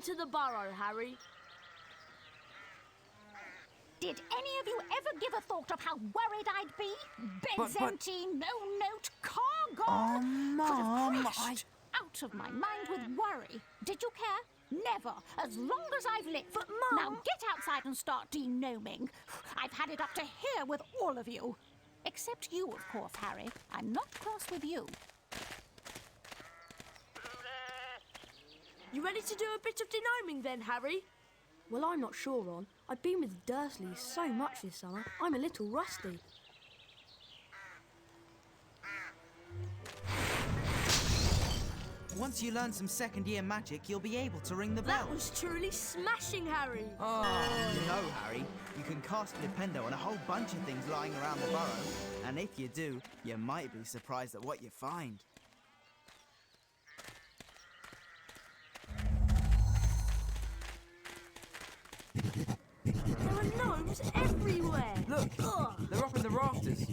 to the burrow, Harry. Did any of you ever give a thought of how worried I'd be? Beds empty, no note, car gone. Mum, Could have crashed. Out of my mind with worry. Did you care? Never. As long as I've lived. But, Mum... Now get outside and start denoming. I've had it up to here with all of you. Except you, of course, Harry. I'm not cross with you. You ready to do a bit of denoming then, Harry? Well, I'm not sure, Ron. I've been with the Dursleys so much this summer, I'm a little rusty. Once you learn some second-year magic, you'll be able to ring the bell. That was truly smashing, Harry. Oh, you know, Harry, you can cast Flipendo on a whole bunch of things lying around the burrow. And if you do, you might be surprised at what you find. There are gnomes everywhere. Look, they're up in the rafters.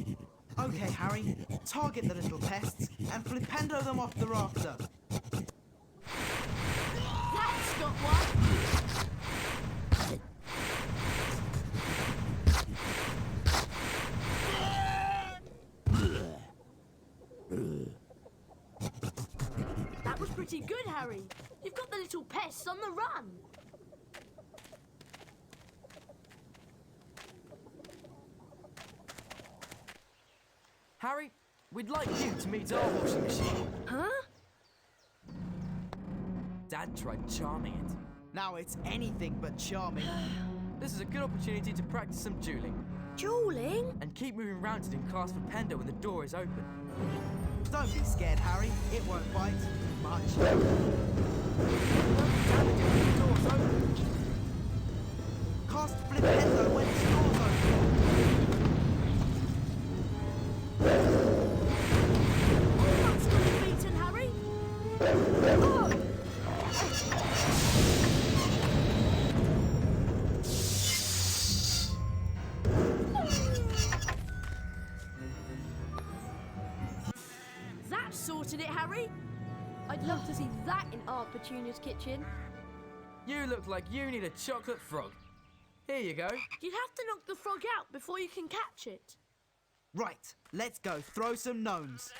Okay, Harry, target the little pests and Flipendo them off the rafter. That's got one. That was pretty good, Harry. You've got the little pests on the run. Harry, we'd like you to meet our washing machine. Huh? Dad tried charming it. Now it's anything but charming. This is a good opportunity to practice some dueling. Dueling? And keep moving around it in class for Pendo when the door is open. Don't be scared, Harry. It won't bite much. Don't damage it when the door's open. Cast Flipendo when its door's open. That's got you beaten, Harry. Oh. That sorted it, Harry. I'd love to see that in Aunt Petunia's kitchen. You look like you need a chocolate frog. Here you go. You'd have to knock the frog out before you can catch it. Right, let's go throw some gnomes.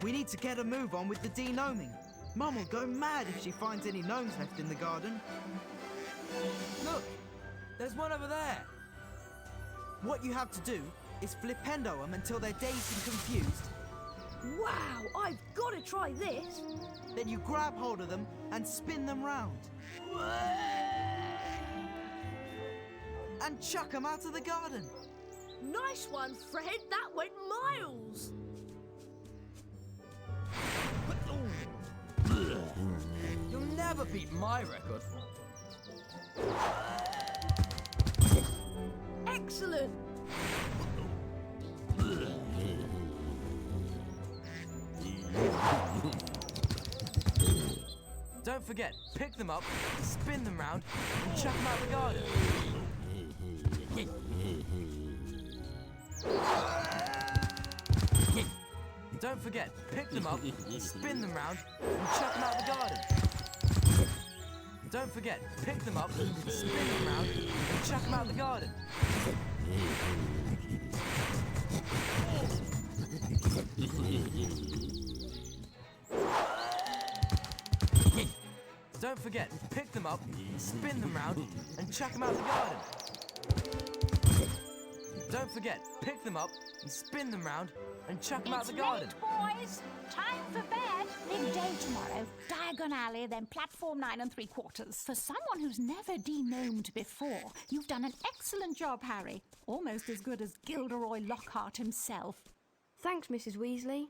We need to get a move on with the denoming. Mum will go mad if she finds any gnomes left in the garden. Look, there's one over there. What you have to do is Flipendo them until they're dazed and confused. Wow, I've got to try this. Then you grab hold of them and spin them round. And chuck them out of the garden. Nice one, Fred. That went miles. You'll never beat my record. Excellent. Don't forget, pick them up, spin them round, and chuck them out the garden. Don't forget, pick them up, spin them round, and chuck them out the garden. Don't forget, pick them up, spin them round, and chuck them out the garden. Don't forget, pick them up, spin them round, and chuck them out the garden. Don't forget, pick them up, and spin them round, and chuck them out the garden. It's late, boys. Time for bed. Big day tomorrow. Diagon Alley, then platform 9 3/4. For someone who's never denomed before, you've done an excellent job, Harry. Almost as good as Gilderoy Lockhart himself. Thanks, Mrs. Weasley.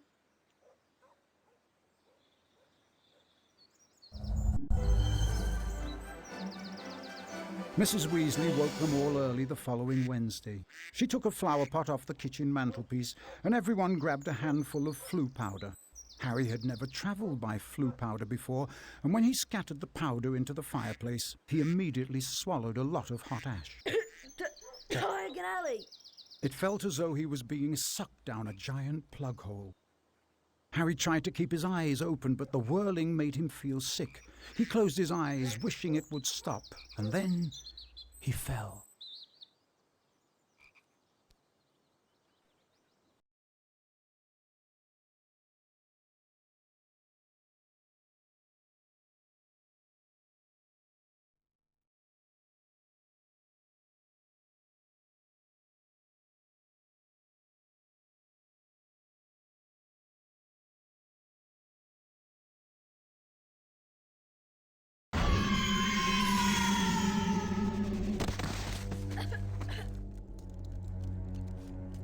Mrs. Weasley woke them all early the following Wednesday. She took a flower pot off the kitchen mantelpiece, and everyone grabbed a handful of flue powder. Harry had never travelled by flue powder before, and when he scattered the powder into the fireplace, he immediately swallowed a lot of hot ash. Diagon Alley. It felt as though he was being sucked down a giant plug hole. Harry tried to keep his eyes open, but the whirling made him feel sick. He closed his eyes, wishing it would stop, and then he fell.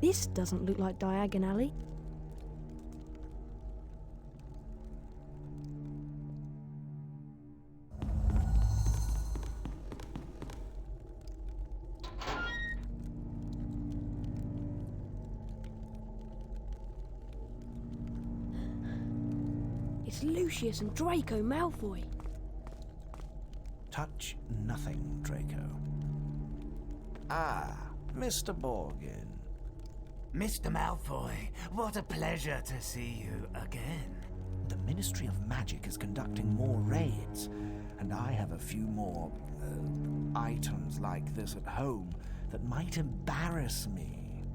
This doesn't look like Diagon Alley. It's Lucius and Draco Malfoy. Touch nothing, Draco. Ah, Mr. Borgin. Mr. Malfoy, what a pleasure to see you again. The Ministry of Magic is conducting more raids, and I have a few more items like this at home that might embarrass me.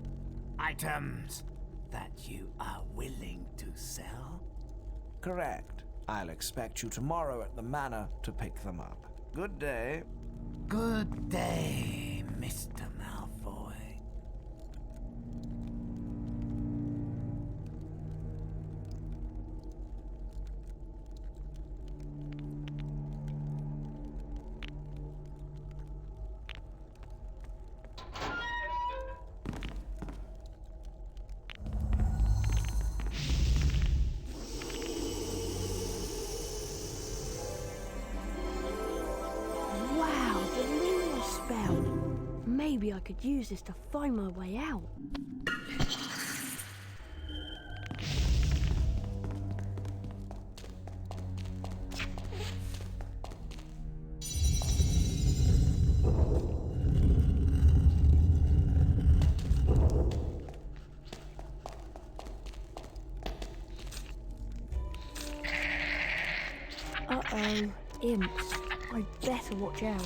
Items that you are willing to sell? Correct. I'll expect you tomorrow at the manor to pick them up. Good day. Good day, Mr. Malfoy. Wow, the luminous spell. Maybe I could use this to find my way out. Uh-oh, imps. I'd better watch out.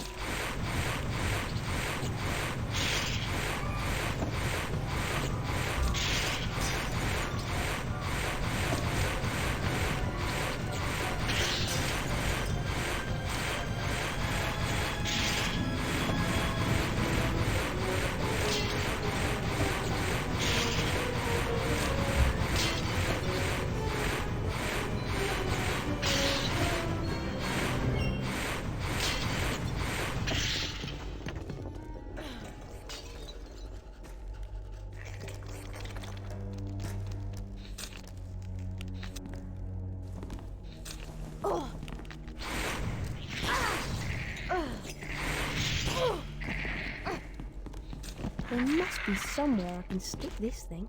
There must be somewhere I can stick this thing.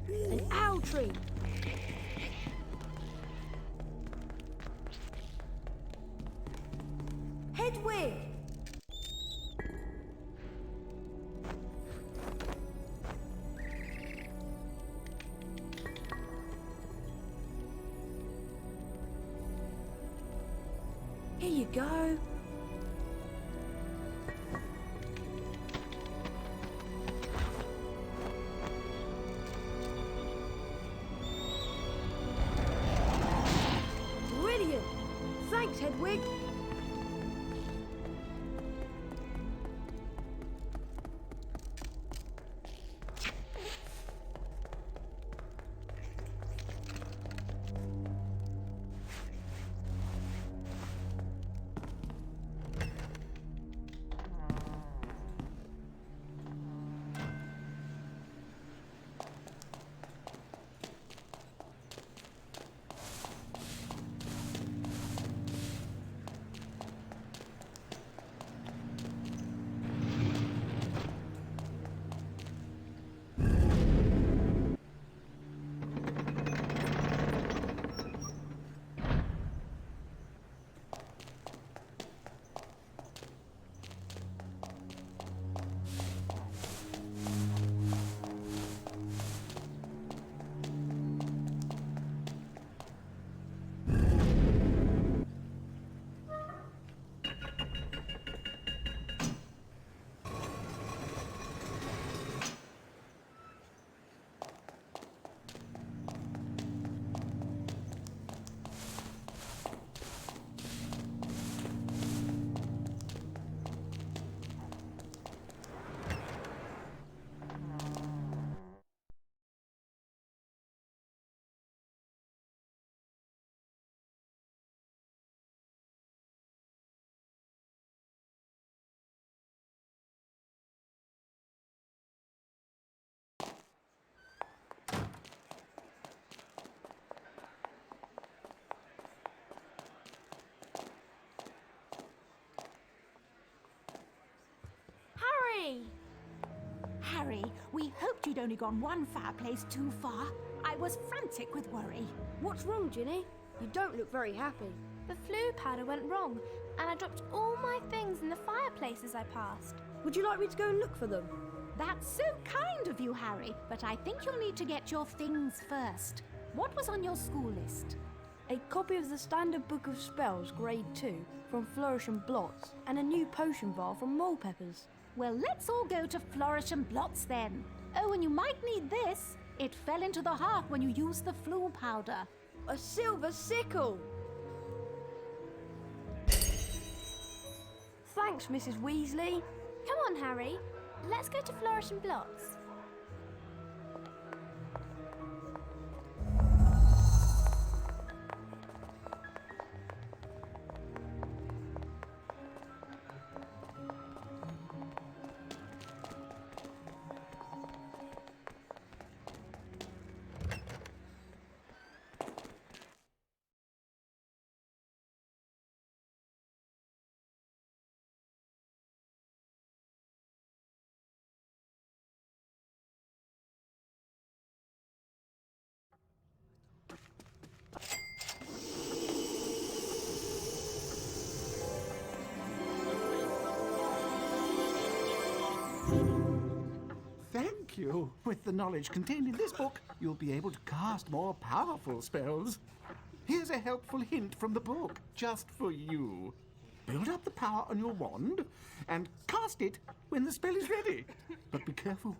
An owl tree! Hedwig! Here you go. Brilliant! Thanks, Hedwig. Harry, we hoped you'd only gone one fireplace too far. I was frantic with worry. What's wrong, Ginny? You don't look very happy. The flue powder went wrong, and I dropped all my things in the fireplaces I passed. Would you like me to go and look for them? That's so kind of you, Harry, but I think you'll need to get your things first. What was on your school list? A copy of the Standard Book of Spells, Grade 2, from Flourish and Blots, and a new potion vial from Mole Peppers. Well, let's all go to Flourish and Blots then. Oh, and you might need this. It fell into the heart when you used the flue powder. A silver sickle! Thanks, Mrs. Weasley. Come on, Harry. Let's go to Flourish and Blots. Thank you. With the knowledge contained in this book, you'll be able to cast more powerful spells. Here's a helpful hint from the book, just for you. Build up the power on your wand and cast it when the spell is ready. But be careful.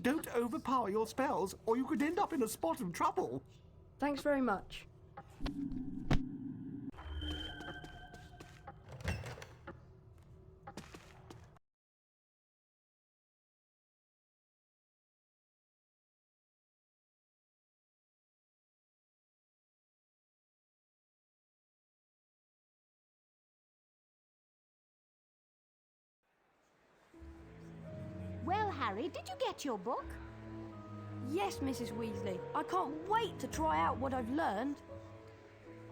Don't overpower your spells, or you could end up in a spot of trouble. Thanks very much. Well, Harry, did you get your book? Yes, Mrs. Weasley. I can't wait to try out what I've learned.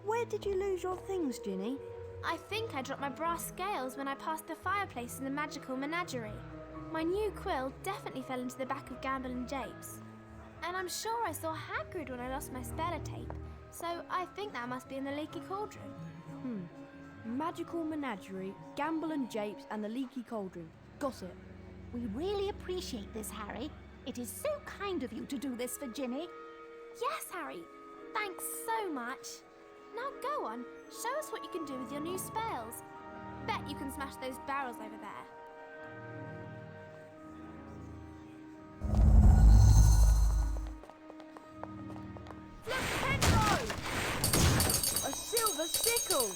Where did you lose your things, Ginny? I think I dropped my brass scales when I passed the fireplace in the magical menagerie. My new quill definitely fell into the back of Gamble and Japes. And I'm sure I saw Hagrid when I lost my speller tape, so I think that must be in the leaky cauldron. Magical Menagerie, Gamble and Japes, and the Leaky Cauldron. Got it. We really appreciate this, Harry. It is so kind of you to do this for Ginny. Yes, Harry. Thanks so much. Now go on, show us what you can do with your new spells. Bet you can smash those barrels over there. Flipendo! A silver sickle!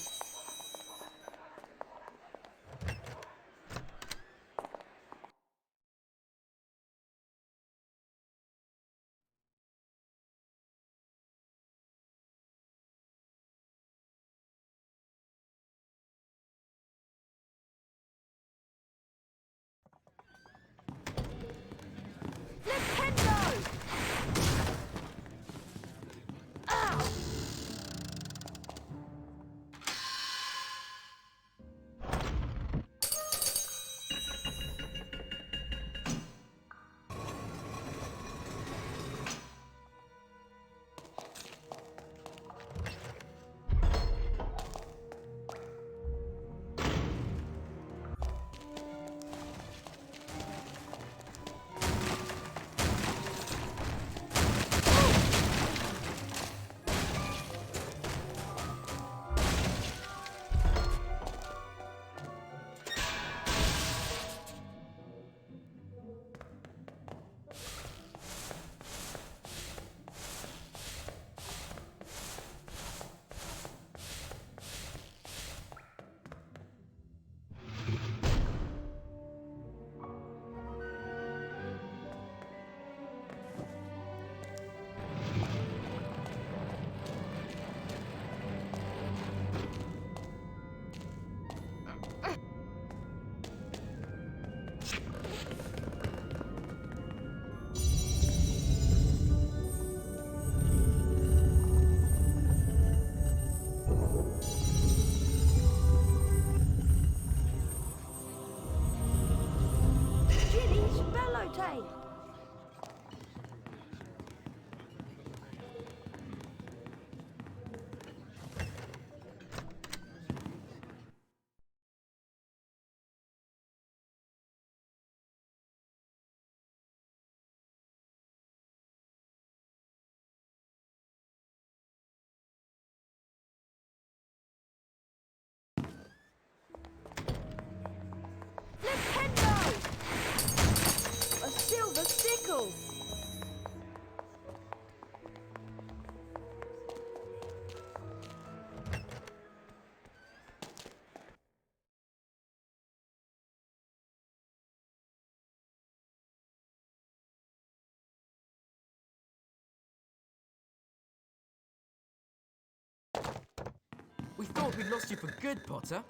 We thought we'd lost you for good, Potter.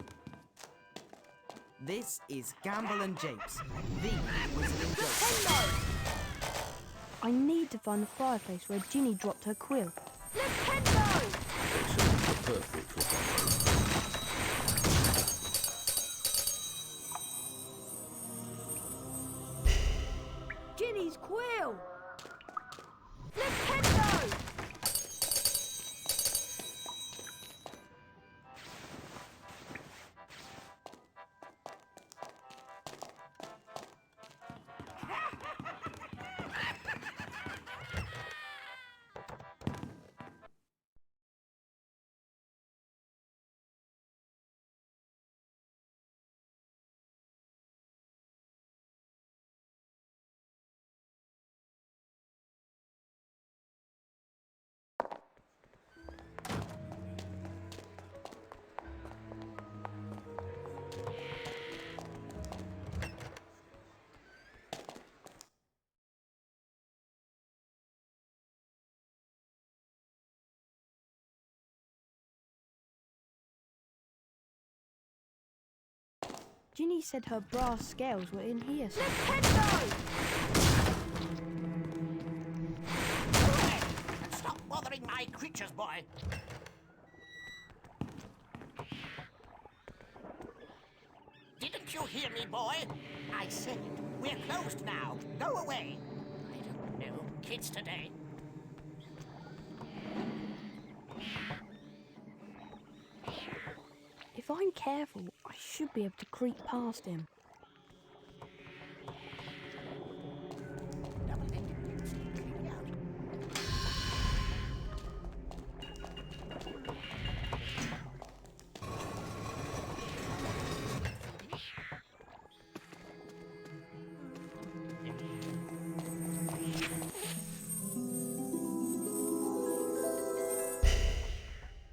This is Gamble and Japes, the Wizarding Joke. Hello! I need to find the fireplace where Ginny dropped her quill. Nintendo! Perfect for that. Ginny's quill! Nintendo! Ginny said her brass scales were in here somewhere. Nintendo! And stop bothering my creatures, boy. Didn't you hear me, boy? I said we're closed now. Go away. I don't know kids today. If I'm careful, I should be able to creep past him.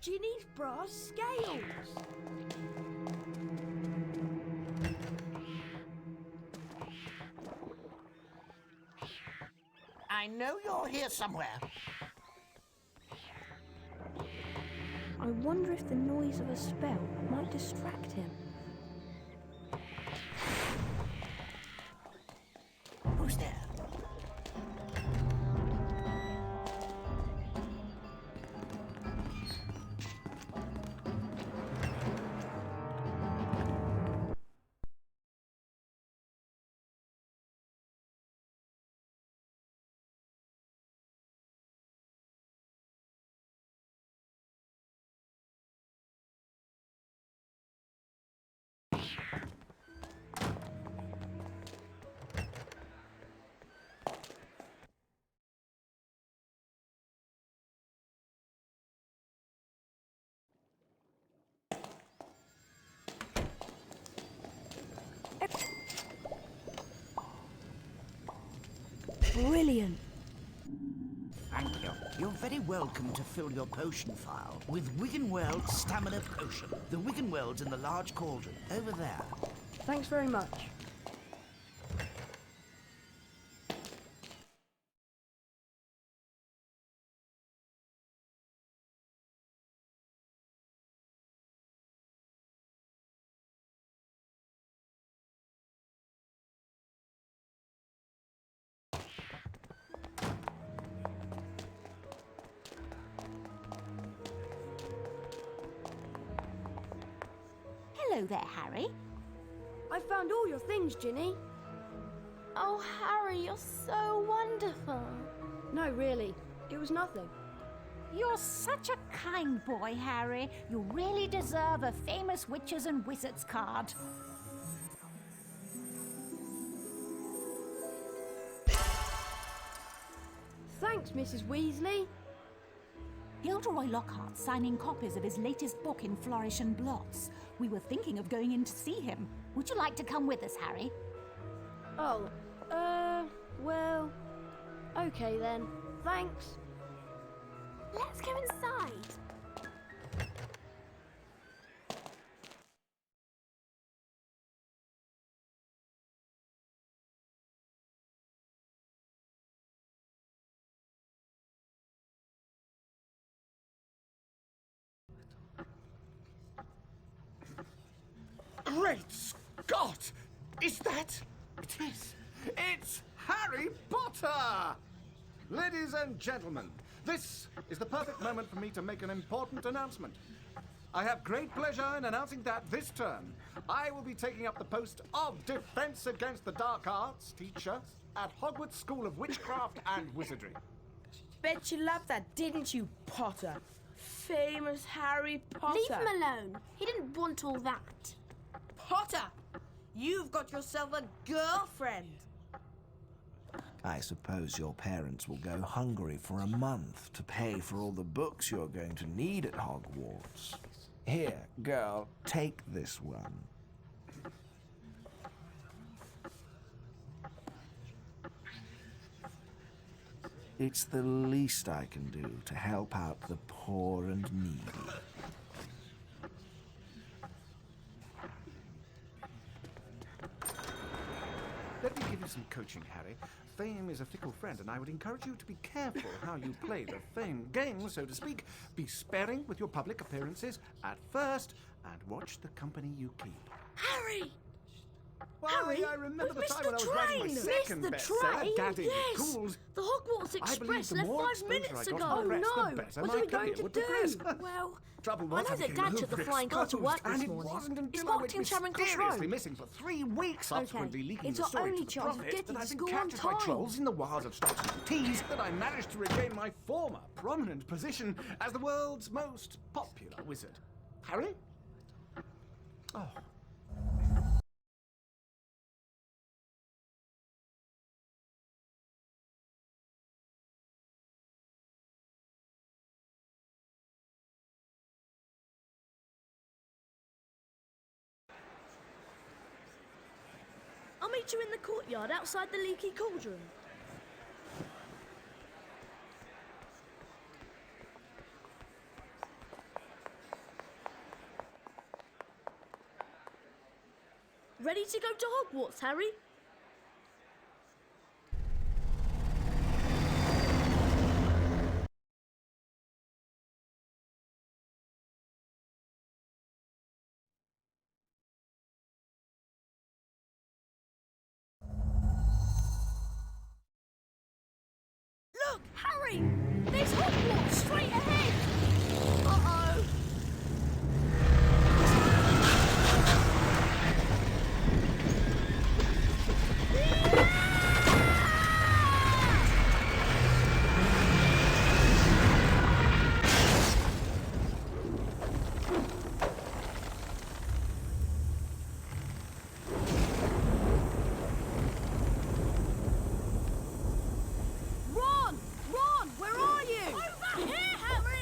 Ginny's brass scales. I know you're here somewhere. I wonder if the noise of a spell might distract him. Who's there? Brilliant! Thank you. You're very welcome to fill your potion file with Wiggenweld's Stamina Potion. The Wiggenweld's in the large cauldron, over there. Thanks very much. Hello there, Harry. I found all your things, Ginny. Oh, Harry, you're so wonderful. No, really. It was nothing. You're such a kind boy, Harry. You really deserve a famous witches and wizards card. Thanks, Mrs. Weasley. Gilderoy Lockhart's signing copies of his latest book in Flourish and Blots. We were thinking of going in to see him. Would you like to come with us, Harry? Oh, well, okay then. Thanks. Let's go inside. Great Scott! Is that... It is. It's Harry Potter! Ladies and gentlemen, this is the perfect moment for me to make an important announcement. I have great pleasure in announcing that this term, I will be taking up the post of Defense Against the Dark Arts teacher at Hogwarts School of Witchcraft and Wizardry. Bet you loved that, didn't you, Potter? Famous Harry Potter. Leave him alone. He didn't want all that. Potter, you've got yourself a girlfriend. I suppose your parents will go hungry for a month to pay for all the books you're going to need at Hogwarts. Here, girl, take this one. It's the least I can do to help out the poor and needy. Let me give you some coaching, Harry. Fame is a fickle friend, and I would encourage you to be careful how you play the fame game, so to speak. Be sparing with your public appearances at first, and watch the company you keep. Harry! Why, Harry, I remember the we've time when I missed was the writing my train. second Missed the bestseller, train? Daddy Yes. Ghouls. The Hogwarts I believe Express the left more 5 exposure minutes I got ago. to the press, no! the better What my are we going career to would do? progress. Well, Trouble I was, know that became Dad took the overexposed, flying car to work and this it morning. wasn't Is until I went marketing Charing Cross mysteriously Road? missing for 3 weeks, subsequently leaking It's the our story only to the chance of prophet getting that to I've been school on captured by time. trolls in the wilds of Stockton Tees, that I managed to regain my former prominent position as the world's most popular wizard. Harry? Oh. I'll meet you in the courtyard outside the leaky cauldron. Ready to go to Hogwarts, Harry? Look, Harry! There's Hogwarts straight ahead! Uh-oh! Ron! Ron, where are you? Over here, Harry!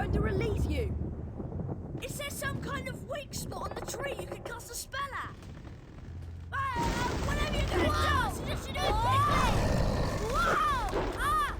trying to release you. Is there some kind of weak spot on the tree you can cast a spell at? Whatever you're going to do, I suggest you do it quickly! Whoa! Ah!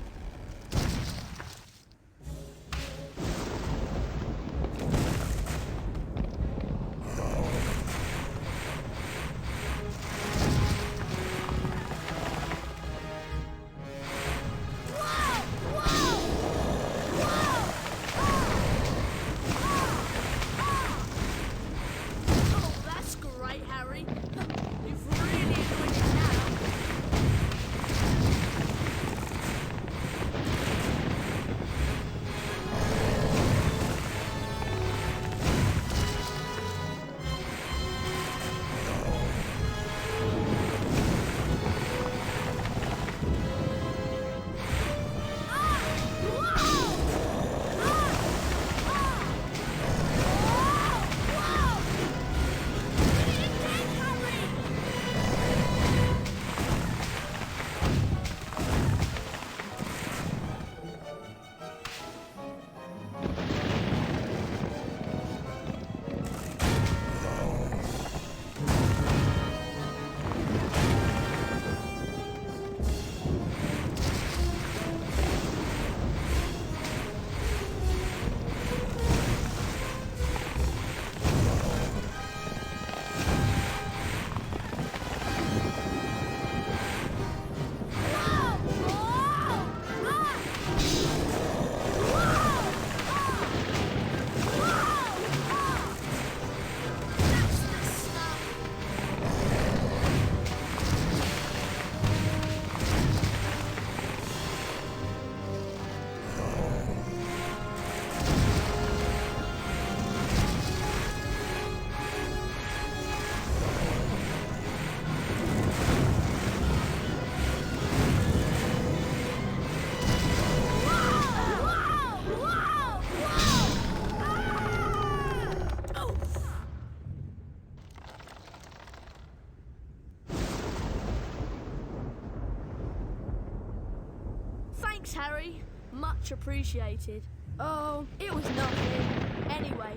Thanks, Harry. Much appreciated. Oh, it was nothing. Anyway,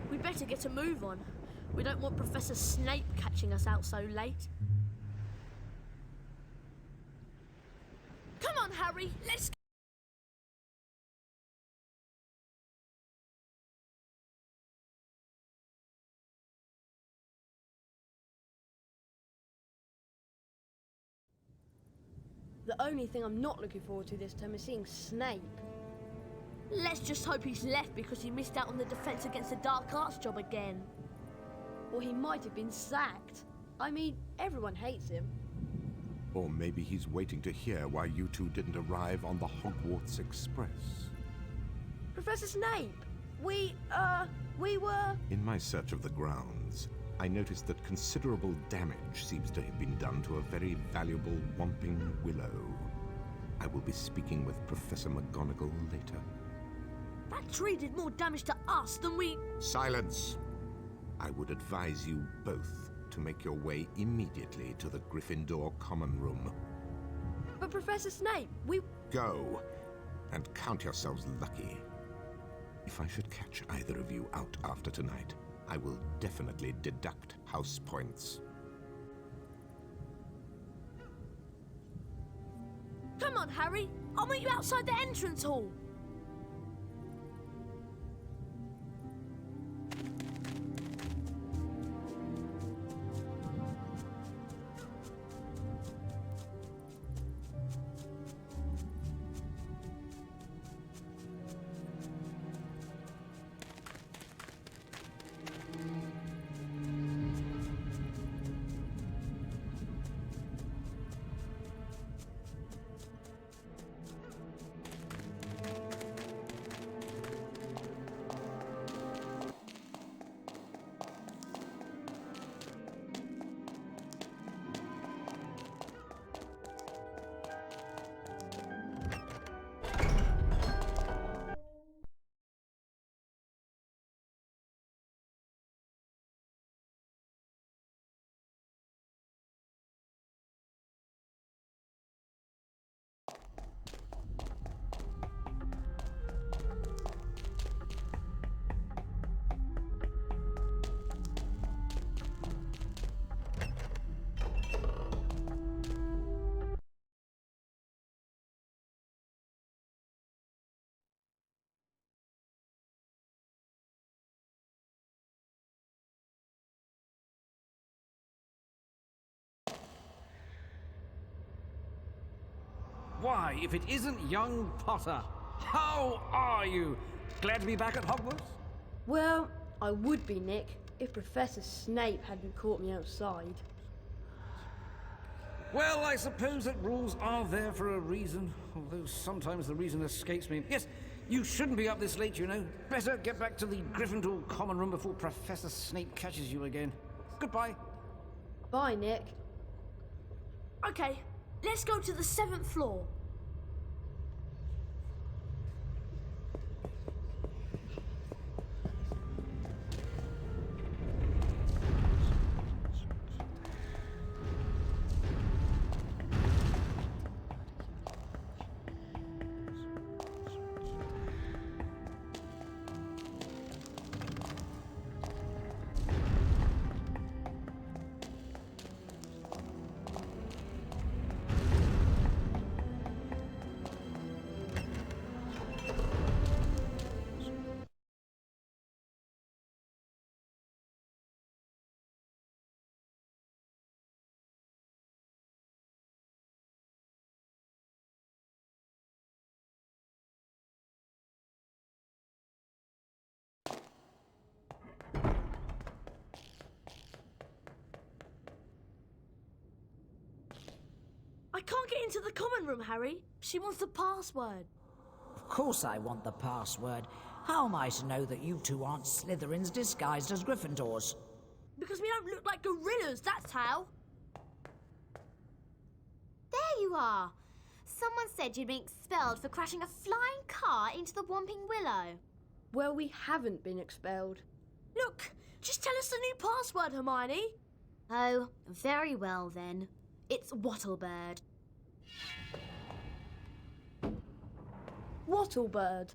we'd better get a move on. We don't want Professor Snape catching us out so late. Come on, Harry, let's go. The only thing I'm not looking forward to this term is seeing Snape. Let's just hope he's left because he missed out on the Defense Against the Dark Arts job again. Or he might have been sacked. I mean, everyone hates him. Or maybe he's waiting to hear why you two didn't arrive on the Hogwarts Express. Professor Snape, we were... In my search of the grounds, I noticed that considerable damage seems to have been done to a very valuable Whomping Willow. I will be speaking with Professor McGonagall later. That tree did more damage to us than we... Silence! I would advise you both to make your way immediately to the Gryffindor Common Room. But Professor Snape, we... Go, and count yourselves lucky. If I should catch either of you out after tonight, I will definitely deduct house points. Come on, Harry. I'll meet you outside the entrance hall. Why, if it isn't young Potter? How are you? Glad to be back at Hogwarts? Well, I would be, Nick, if Professor Snape hadn't caught me outside. Well, I suppose that rules are there for a reason, although sometimes the reason escapes me. Yes, you shouldn't be up this late, you know. Better get back to the Gryffindor common room before Professor Snape catches you again. Goodbye. Bye, Nick. Okay, let's go to the 7th floor. I can't get into the common room, Harry. She wants the password. Of course I want the password. How am I to know that you two aren't Slytherins disguised as Gryffindors? Because we don't look like gorillas, that's how. There you are. Someone said you'd been expelled for crashing a flying car into the Whomping Willow. Well, we haven't been expelled. Look, just tell us the new password, Hermione. Oh, very well then. It's Wattlebird. Wattlebird.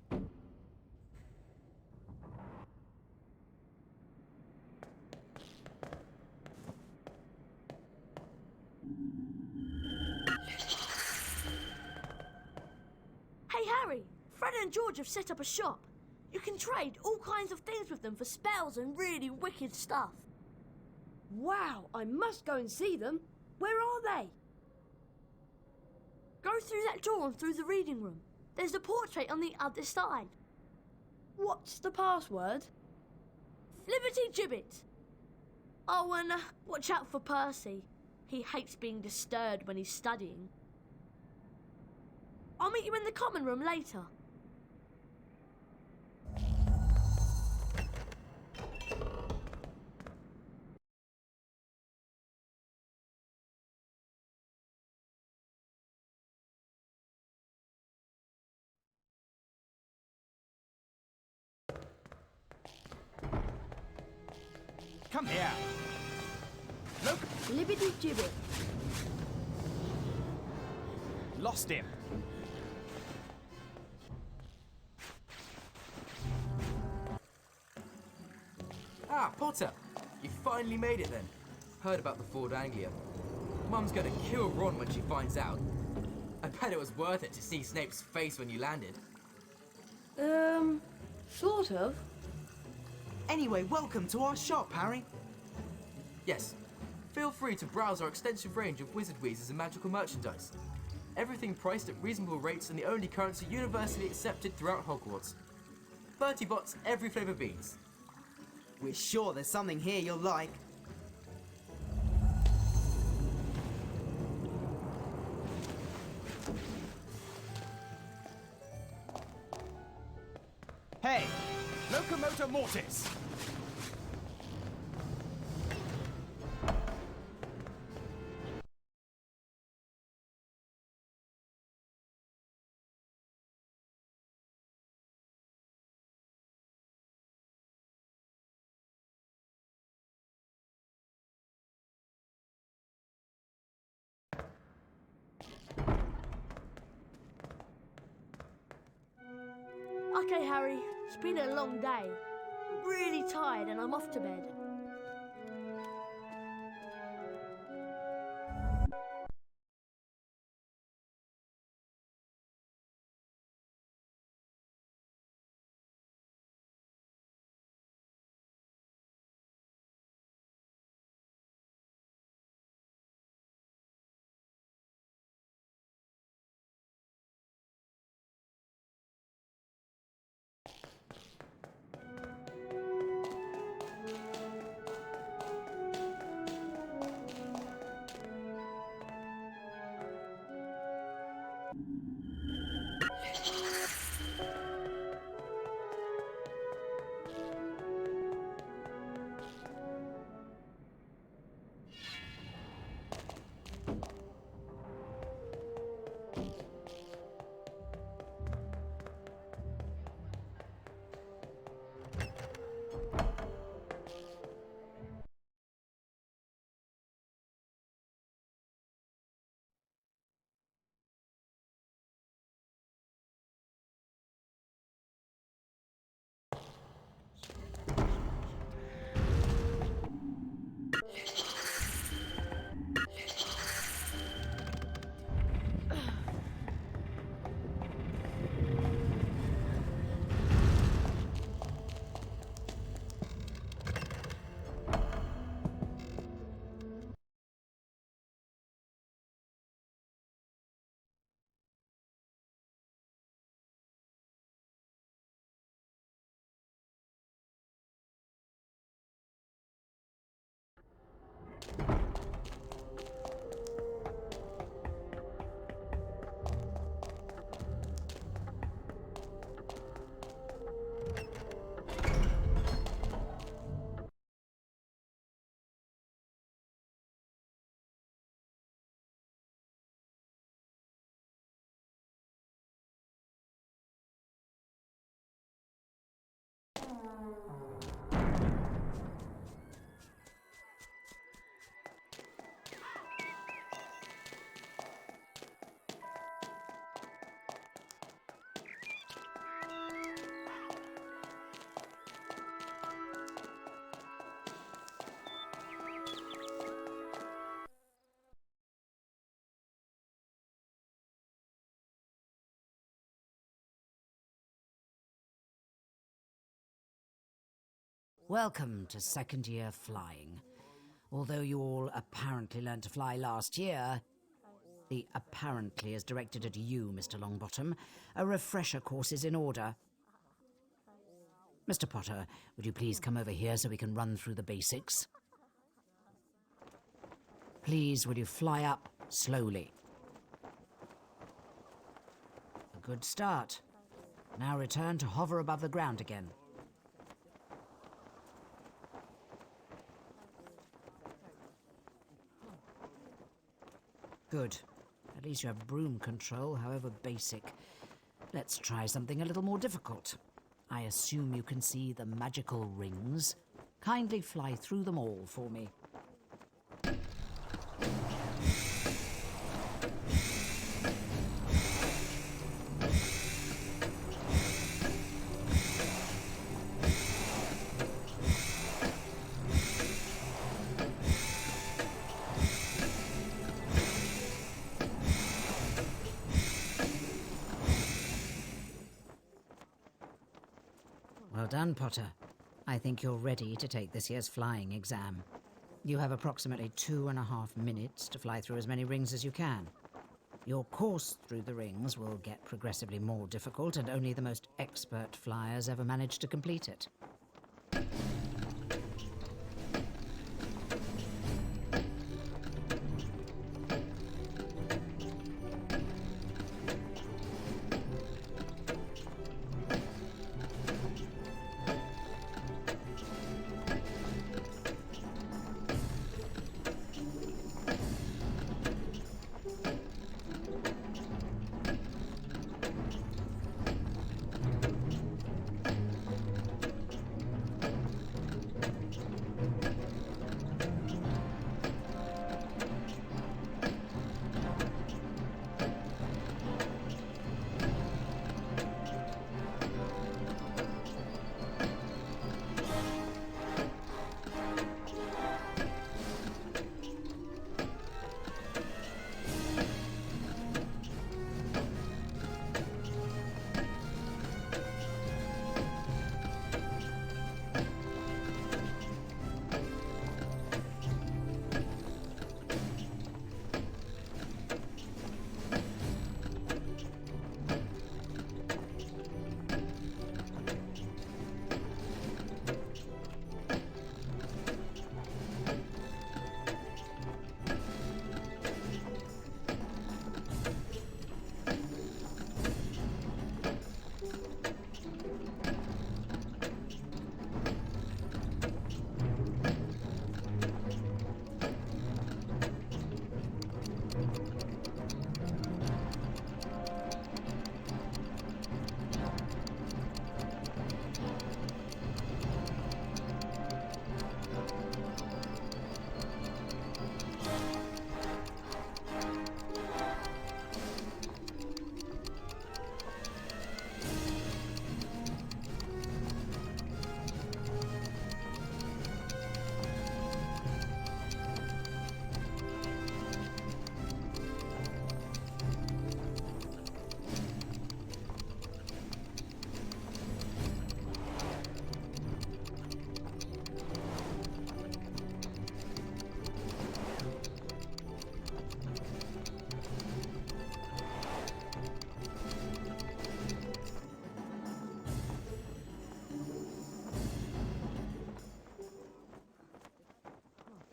Hey, Harry, Fred and George have set up a shop. You can trade all kinds of things with them for spells and really wicked stuff. Wow, I must go and see them. Where are they? Go through that door and through the reading room. There's a portrait on the other side. What's the password? Flibbity Gibbet. Oh, and watch out for Percy. He hates being disturbed when he's studying. I'll meet you in the common room later. Come here. Look. Libbity Gibbet. Lost him. Ah, Potter. You finally made it then. Heard about the Ford Anglia. Mum's gonna kill Ron when she finds out. I bet it was worth it to see Snape's face when you landed. Sort of. Anyway, welcome to our shop, Harry. Yes. Feel free to browse our extensive range of Wizard Wheezes and magical merchandise. Everything priced at reasonable rates and the only currency universally accepted throughout Hogwarts. 30 bots, every flavour beans. We're sure there's something here you'll like. Hey! Locomotor Mortis! Okay, Harry, it's been a long day. I'm really tired and I'm off to bed. Welcome to second year flying. Although you all apparently learned to fly last year, the apparently is directed at you, Mr. Longbottom. A refresher course is in order. Mr. Potter, would you please come over here so we can run through the basics? Please, will you fly up slowly? A good start. Now return to hover above the ground again. Good. At least you have broom control, however basic. Let's try something a little more difficult. I assume you can see the magical rings. Kindly fly through them all for me. Well done, Potter. I think you're ready to take this year's flying exam. You have approximately 2.5 minutes to fly through as many rings as you can. Your course through the rings will get progressively more difficult, and only the most expert flyers ever manage to complete it.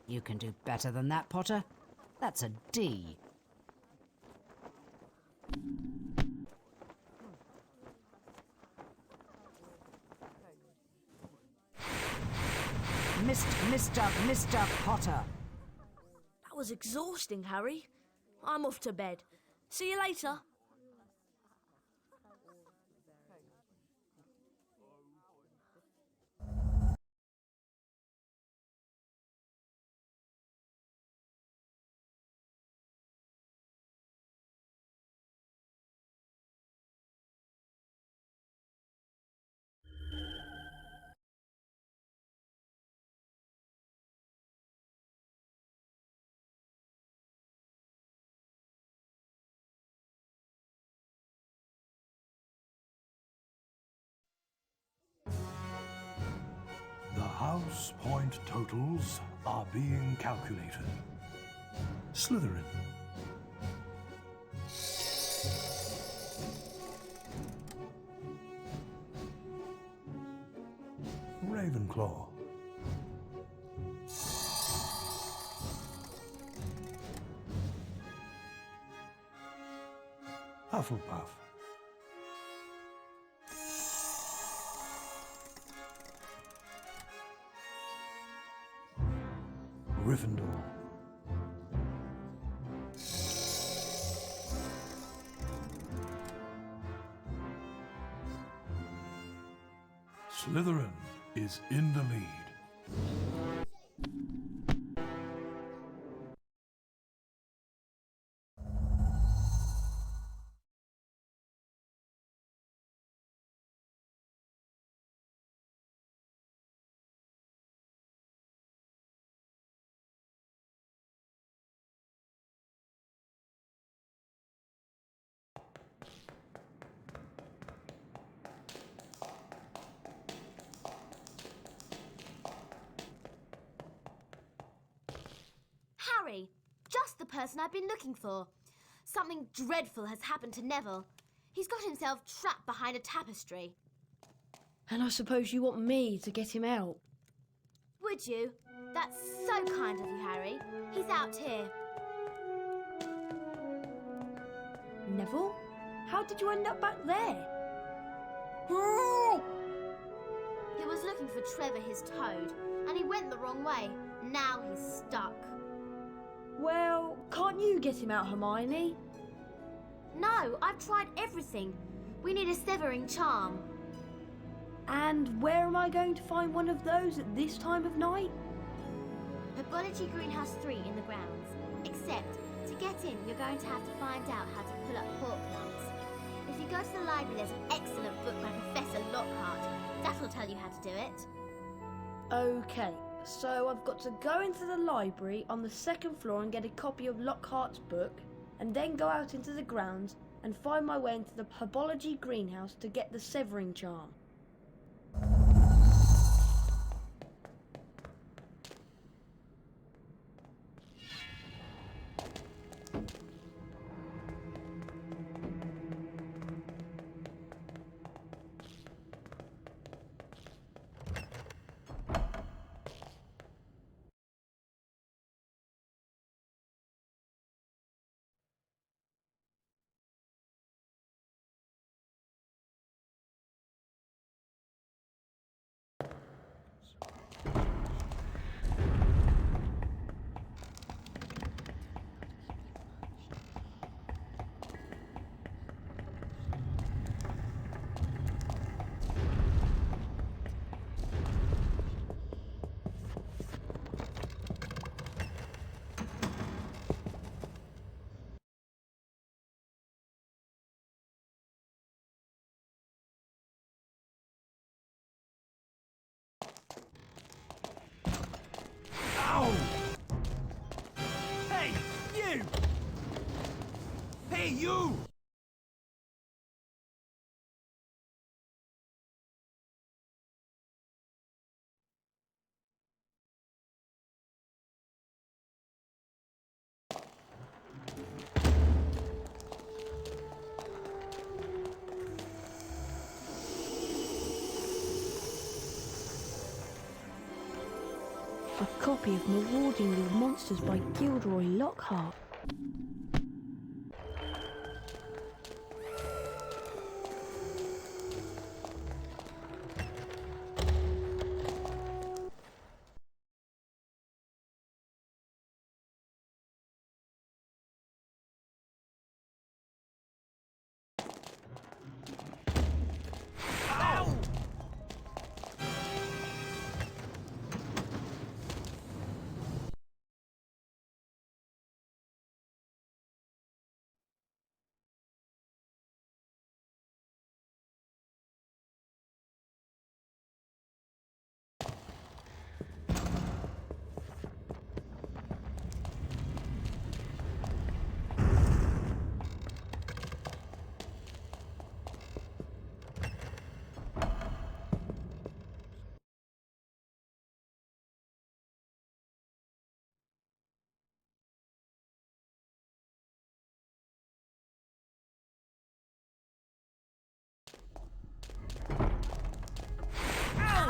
You can do better than that, Potter. That's a D. Mr. Potter. That was exhausting, Harry. I'm off to bed. See you later. House point totals are being calculated. Slytherin. Ravenclaw. Hufflepuff. Gryffindor. Slytherin is in the lead. Harry, just the person I've been looking for. Something dreadful has happened to Neville. He's got himself trapped behind a tapestry. And I suppose you want me to get him out? Would you? That's so kind of you, Harry. He's out here. Neville? How did you end up back there? He was looking for Trevor, his toad, and he went the wrong way. Now he's stuck. Well, can't you get him out, Hermione? No, I've tried everything. We need a severing charm. And where am I going to find one of those at this time of night? Herbology Greenhouse 3 in the grounds. Except, to get in, you're going to have to find out how to pull up pork plants. If you go to the library, there's an excellent book by Professor Lockhart. That'll tell you how to do it. Okay, so I've got to go into the library on the second floor and get a copy of Lockhart's book, and then go out into the grounds and find my way into the Herbology Greenhouse to get the severing charm. Hey, you! Hey, you! A copy of Marauding with Monsters by Gilderoy Lockhart.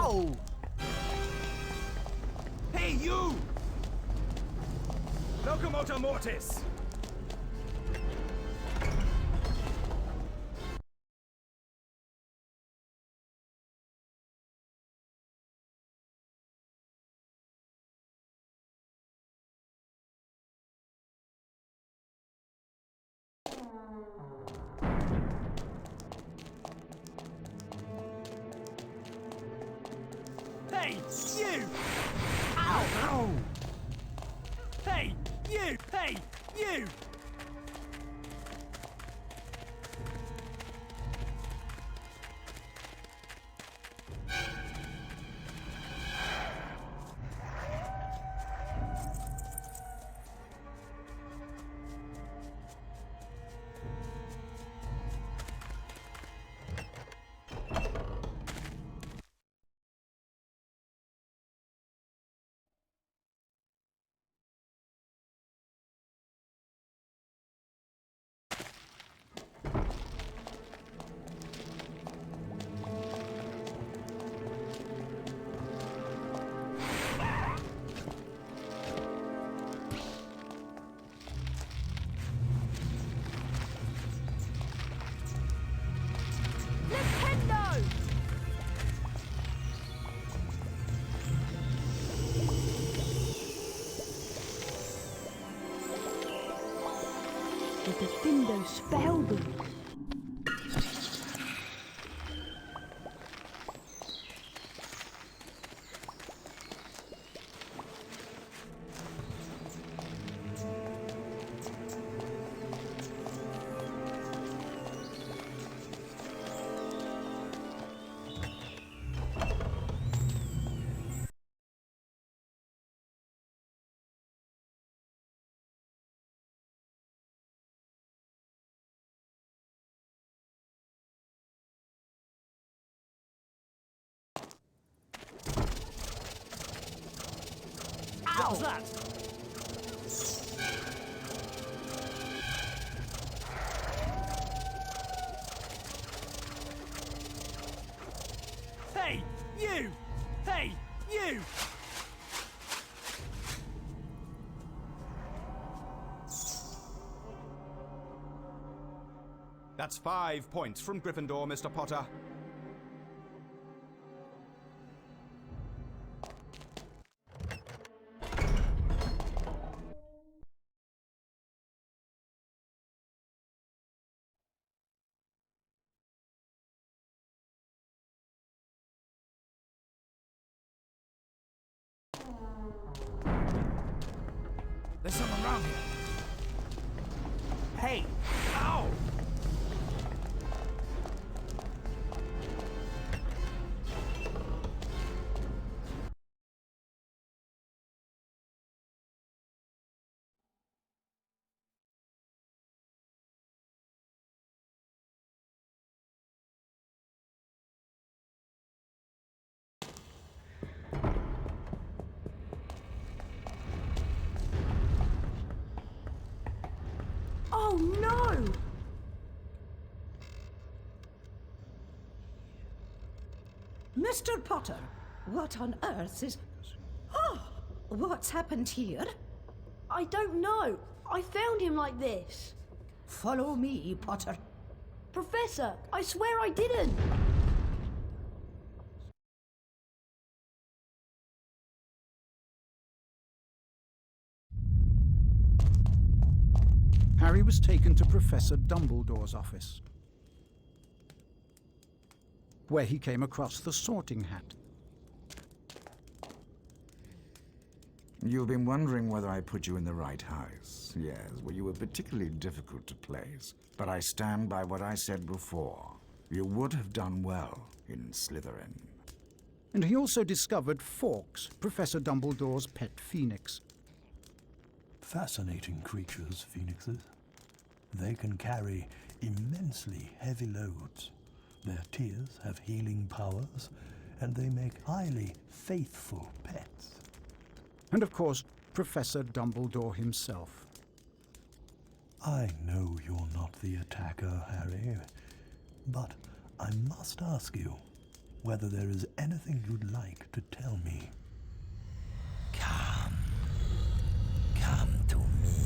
Ow! Hey, you! Locomotor Mortis! Hey, you! Ow! Ow! Hey, you! Hey, you! Nintendo! The Nintendo Spellbook. What was that? Hey, you! Hey, you! That's 5 points from Gryffindor, Mr. Potter. There's someone around here. Hey! Ow! Oh no! Mr. Potter, what on earth is... Oh, what's happened here? I don't know. I found him like this. Follow me, Potter. Professor, I swear I didn't. Harry was taken to Professor Dumbledore's office, where he came across the Sorting Hat. You've been wondering whether I put you in the right house. Yes, well, you were particularly difficult to place. But I stand by what I said before. You would have done well in Slytherin. And he also discovered Fawkes, Professor Dumbledore's pet phoenix. Fascinating creatures, phoenixes. They can carry immensely heavy loads. Their tears have healing powers, and they make highly faithful pets. And of course, Professor Dumbledore himself. I know you're not the attacker, Harry, but I must ask you, whether there is anything you'd like to tell me. Come to me.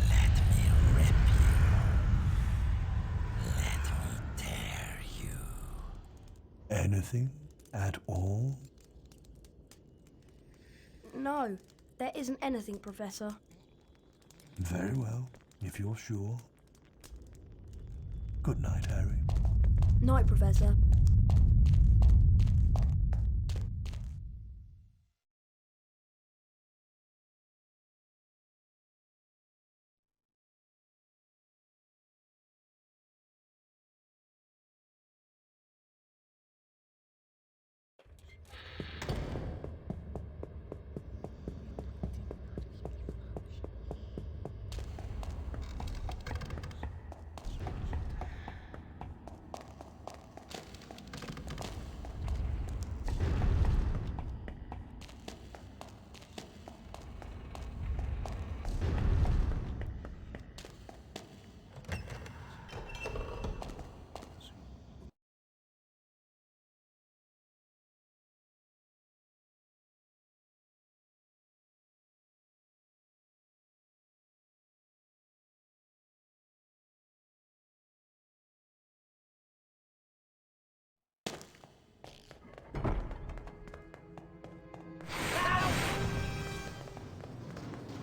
Let me rip you. Let me tear you. Anything at all? No, there isn't anything, Professor. Very well, if you're sure. Good night, Harry. Night, Professor.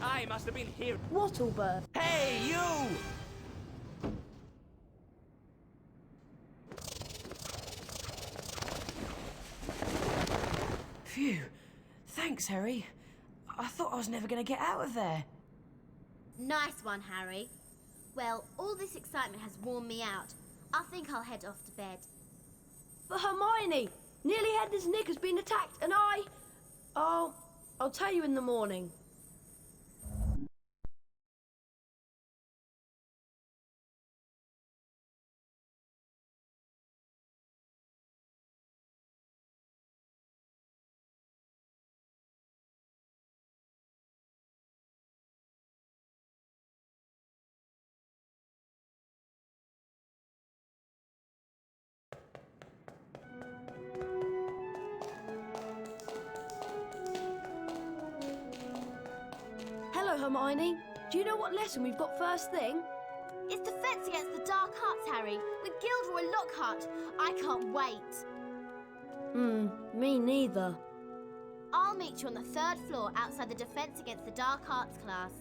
I must have been here. Wattlebird. Hey, you! Phew. Thanks, Harry. I thought I was never going to get out of there. Nice one, Harry. Well, all this excitement has worn me out. I think I'll head off to bed. But Hermione! Nearly Headless Nick has been attacked and I'll tell you in the morning. Hello, Hermione. Do you know what lesson we've got first thing? It's Defense Against the Dark Arts, Harry, with Gilderoy Lockhart. I can't wait. Me neither. I'll meet you on the 3rd floor outside the Defense Against the Dark Arts class.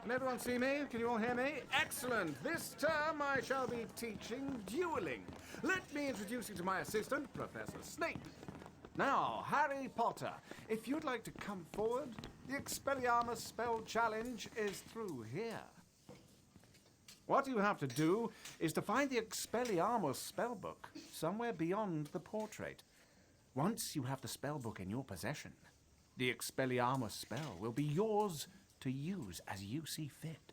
Can everyone see me? Can you all hear me? Excellent! This term I shall be teaching dueling. Let me introduce you to my assistant, Professor Snape. Now, Harry Potter, if you'd like to come forward, the Expelliarmus spell challenge is through here. What you have to do is to find the Expelliarmus spellbook somewhere beyond the portrait. Once you have the spellbook in your possession, the Expelliarmus spell will be yours to use as you see fit.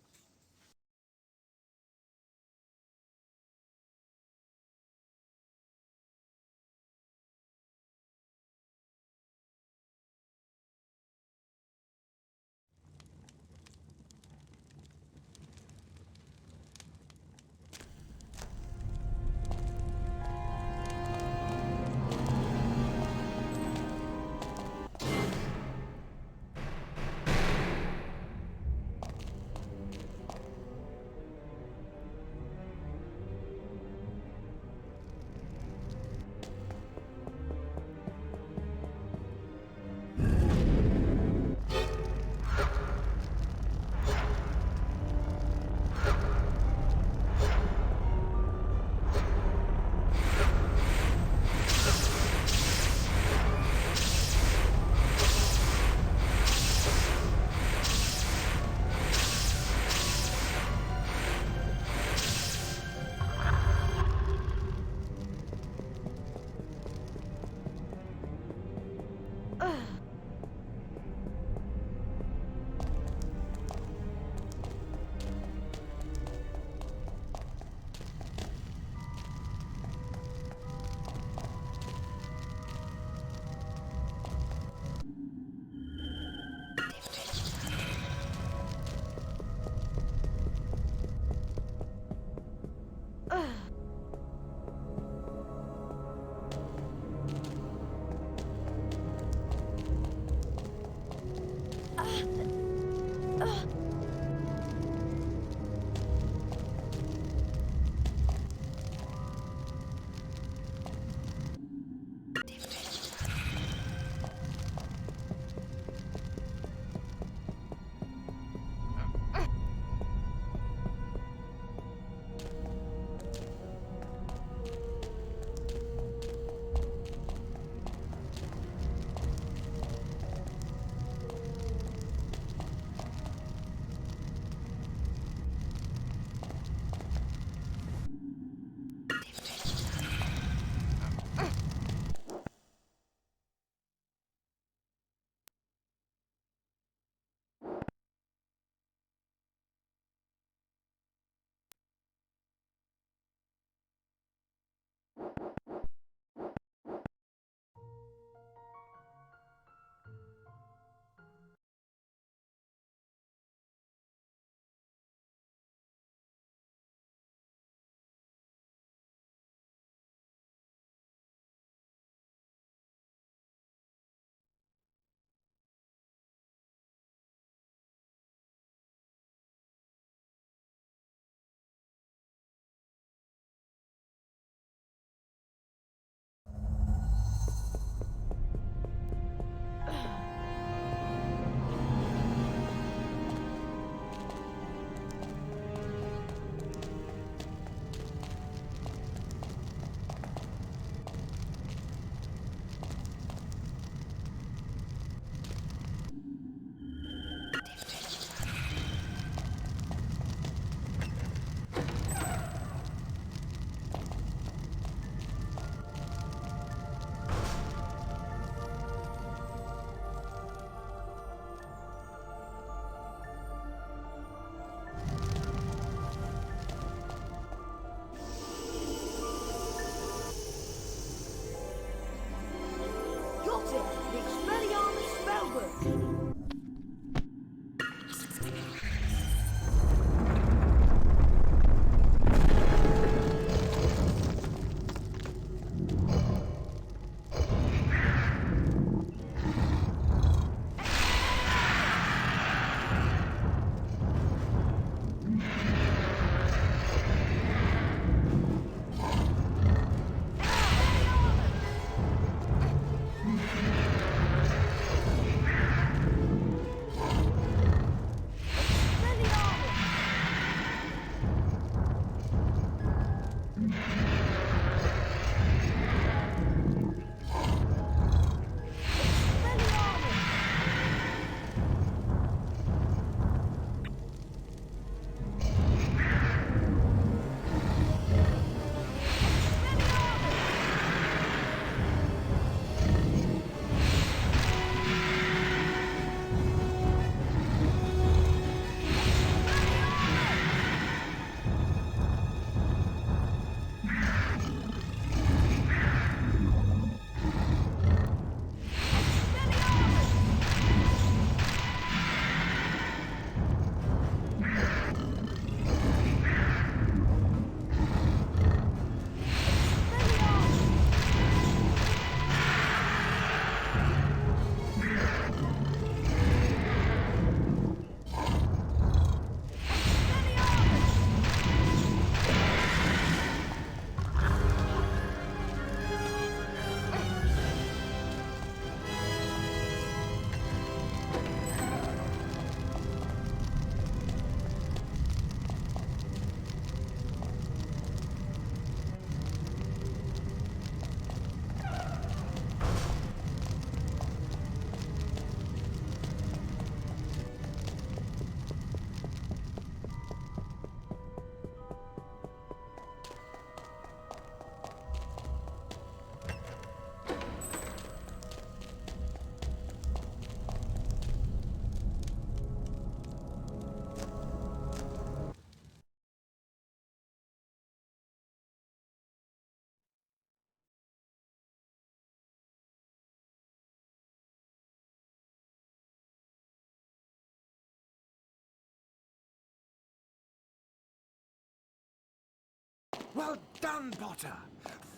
Well done, Potter.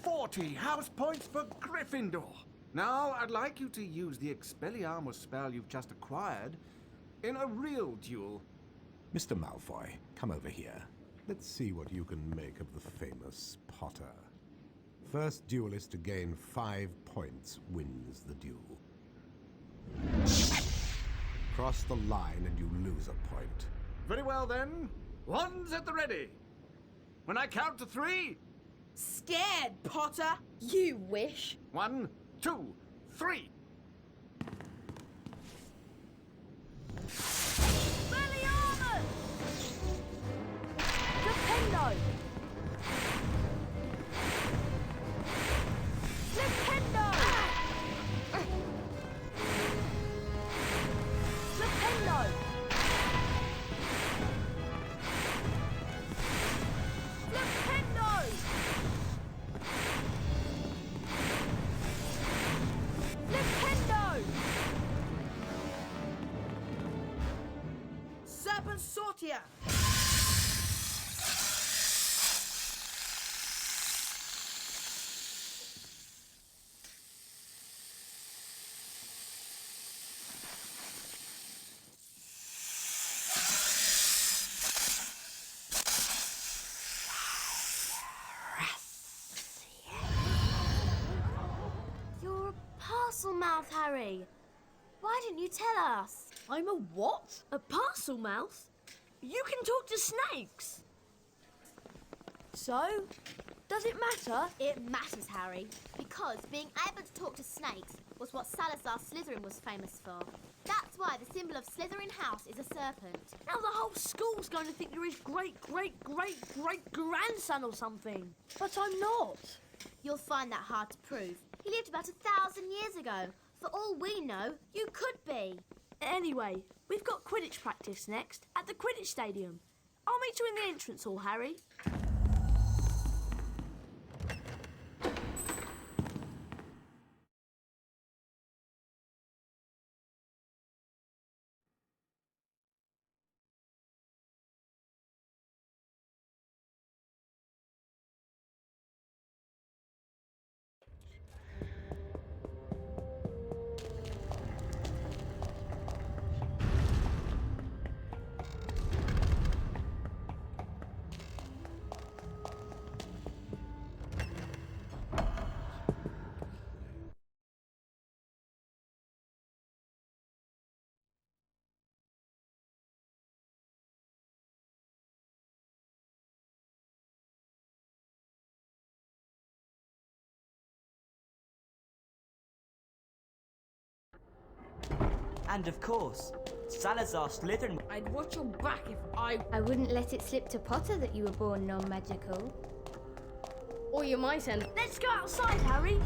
40 house points for Gryffindor. Now, I'd like you to use the Expelliarmus spell you've just acquired in a real duel. Mr. Malfoy, come over here. Let's see what you can make of the famous Potter. First duelist to gain 5 points wins the duel. Cross the line and you lose a point. Very well, then. One's at the ready. When I count to 3... Scared, Potter? You wish. 1, 2, 3. Expelliarmus! Defendo! Defendo! Defendo! Defendo! Defendo! Serpent Sortia! You're a parcel mouth, Harry. Why didn't you tell us? I'm a what? A parcel mouth? You can talk to snakes. So, does it matter? It matters, Harry, because being able to talk to snakes was what Salazar Slytherin was famous for. That's why the symbol of Slytherin House is a serpent. Now the whole school's going to think you're his great-great-great-great-grandson or something. But I'm not. You'll find that hard to prove. He lived about 1,000 years ago. For all we know, you could be. Anyway, we've got Quidditch practice next at the Quidditch Stadium. I'll meet you in the entrance hall, Harry. And of course, Salazar Slytherin. I'd watch your back if I wouldn't let it slip to Potter that you were born non-magical. Or you might end. Let's go outside, Harry.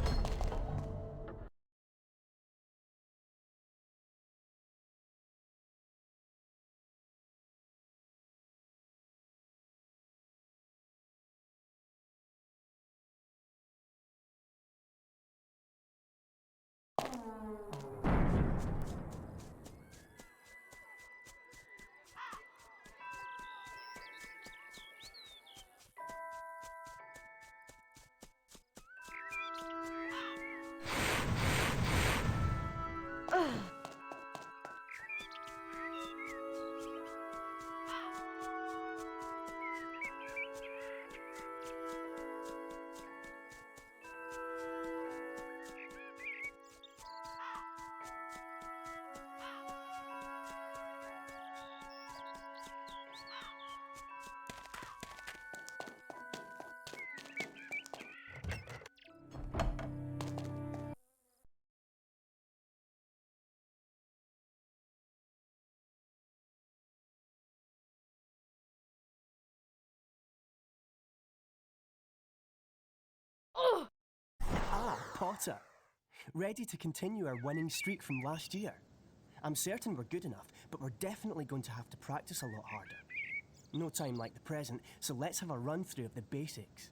Ah, Potter. Ready to continue our winning streak from last year. I'm certain we're good enough, but we're definitely going to have to practice a lot harder. No time like the present, so let's have a run through of the basics.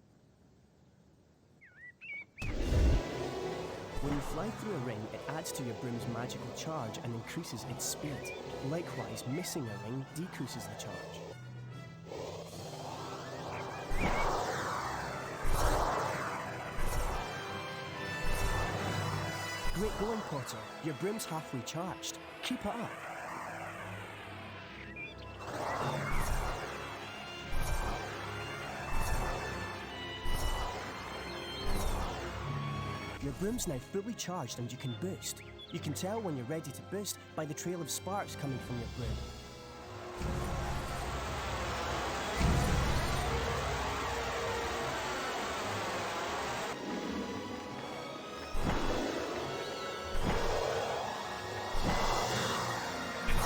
When you fly through a ring, it adds to your broom's magical charge and increases its speed. Likewise, missing a ring decreases the charge. Great going, Potter. Your broom's halfway charged. Keep it up. Your broom's now fully charged and you can boost. You can tell when you're ready to boost by the trail of sparks coming from your broom.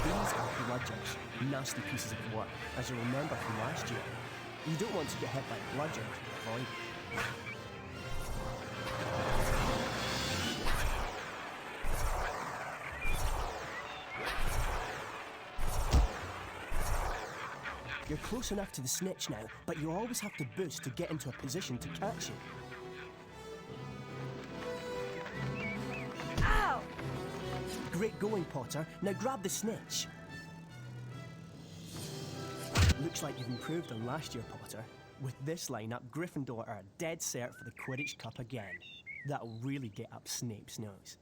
These are bludgers, nasty pieces of work, as you remember from last year. You don't want to get hit by a bludger if you avoid it. You're close enough to the snitch now, but you always have to boost to get into a position to catch it. Ow! Great going, Potter. Now grab the snitch. Looks like you've improved on last year, Potter. With this lineup, Gryffindor are dead cert for the Quidditch Cup again. That'll really get up Snape's nose.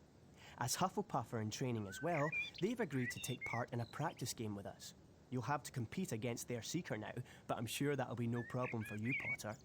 As Hufflepuff are in training as well, they've agreed to take part in a practice game with us. You'll have to compete against their Seeker now, but I'm sure that'll be no problem for you, Potter.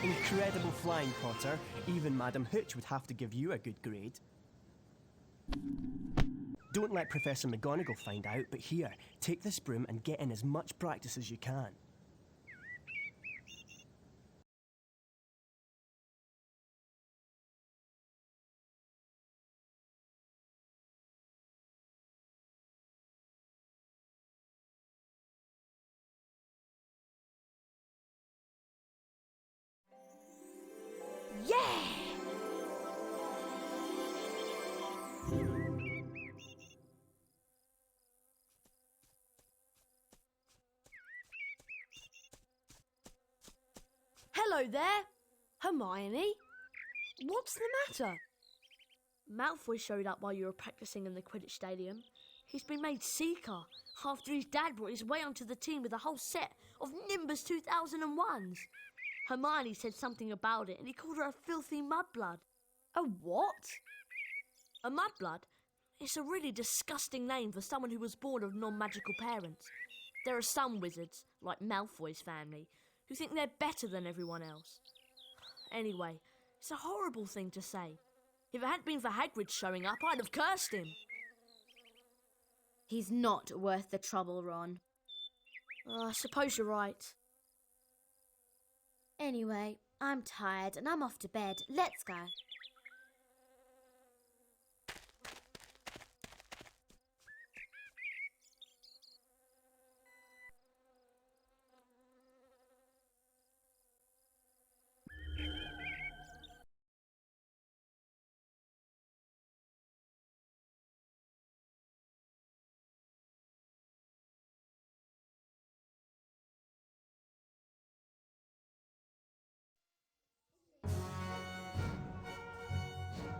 Incredible flying, Potter. Even Madam Hooch would have to give you a good grade. Don't let Professor McGonagall find out, but here, take this broom and get in as much practice as you can. Yeah! Hello there, Hermione. What's the matter? Malfoy showed up while you were practicing in the Quidditch Stadium. He's been made Seeker after his dad brought his way onto the team with a whole set of Nimbus 2001s. Hermione said something about it and he called her a filthy mudblood. A what? A mudblood? It's a really disgusting name for someone who was born of non-magical parents. There are some wizards, like Malfoy's family, who think they're better than everyone else. Anyway, it's a horrible thing to say. If it hadn't been for Hagrid showing up, I'd have cursed him. He's not worth the trouble, Ron. I suppose you're right. Anyway, I'm tired and I'm off to bed. Let's go.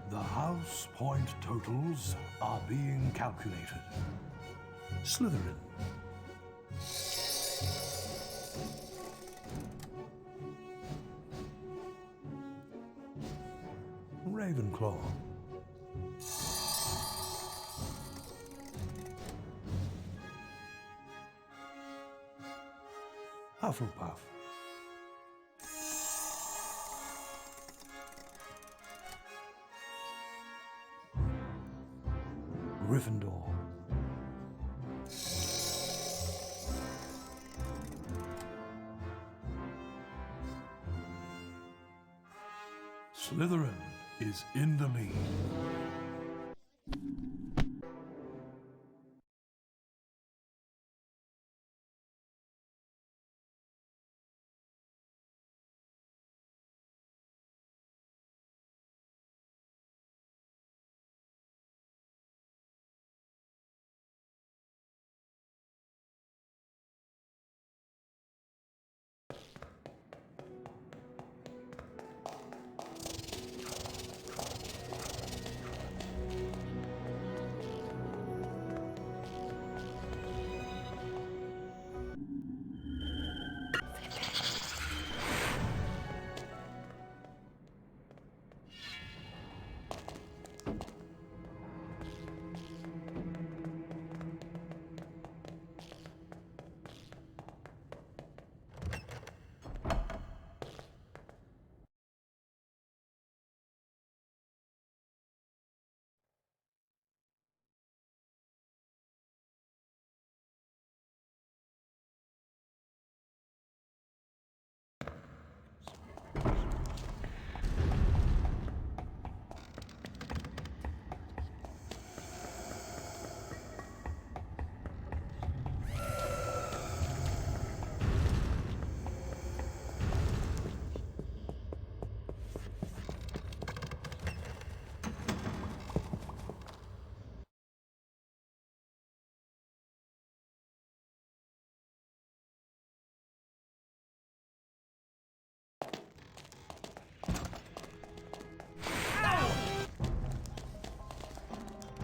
The house point totals are being calculated. Slytherin. Ravenclaw. Hufflepuff. Gryffindor. Slytherin is in the lead.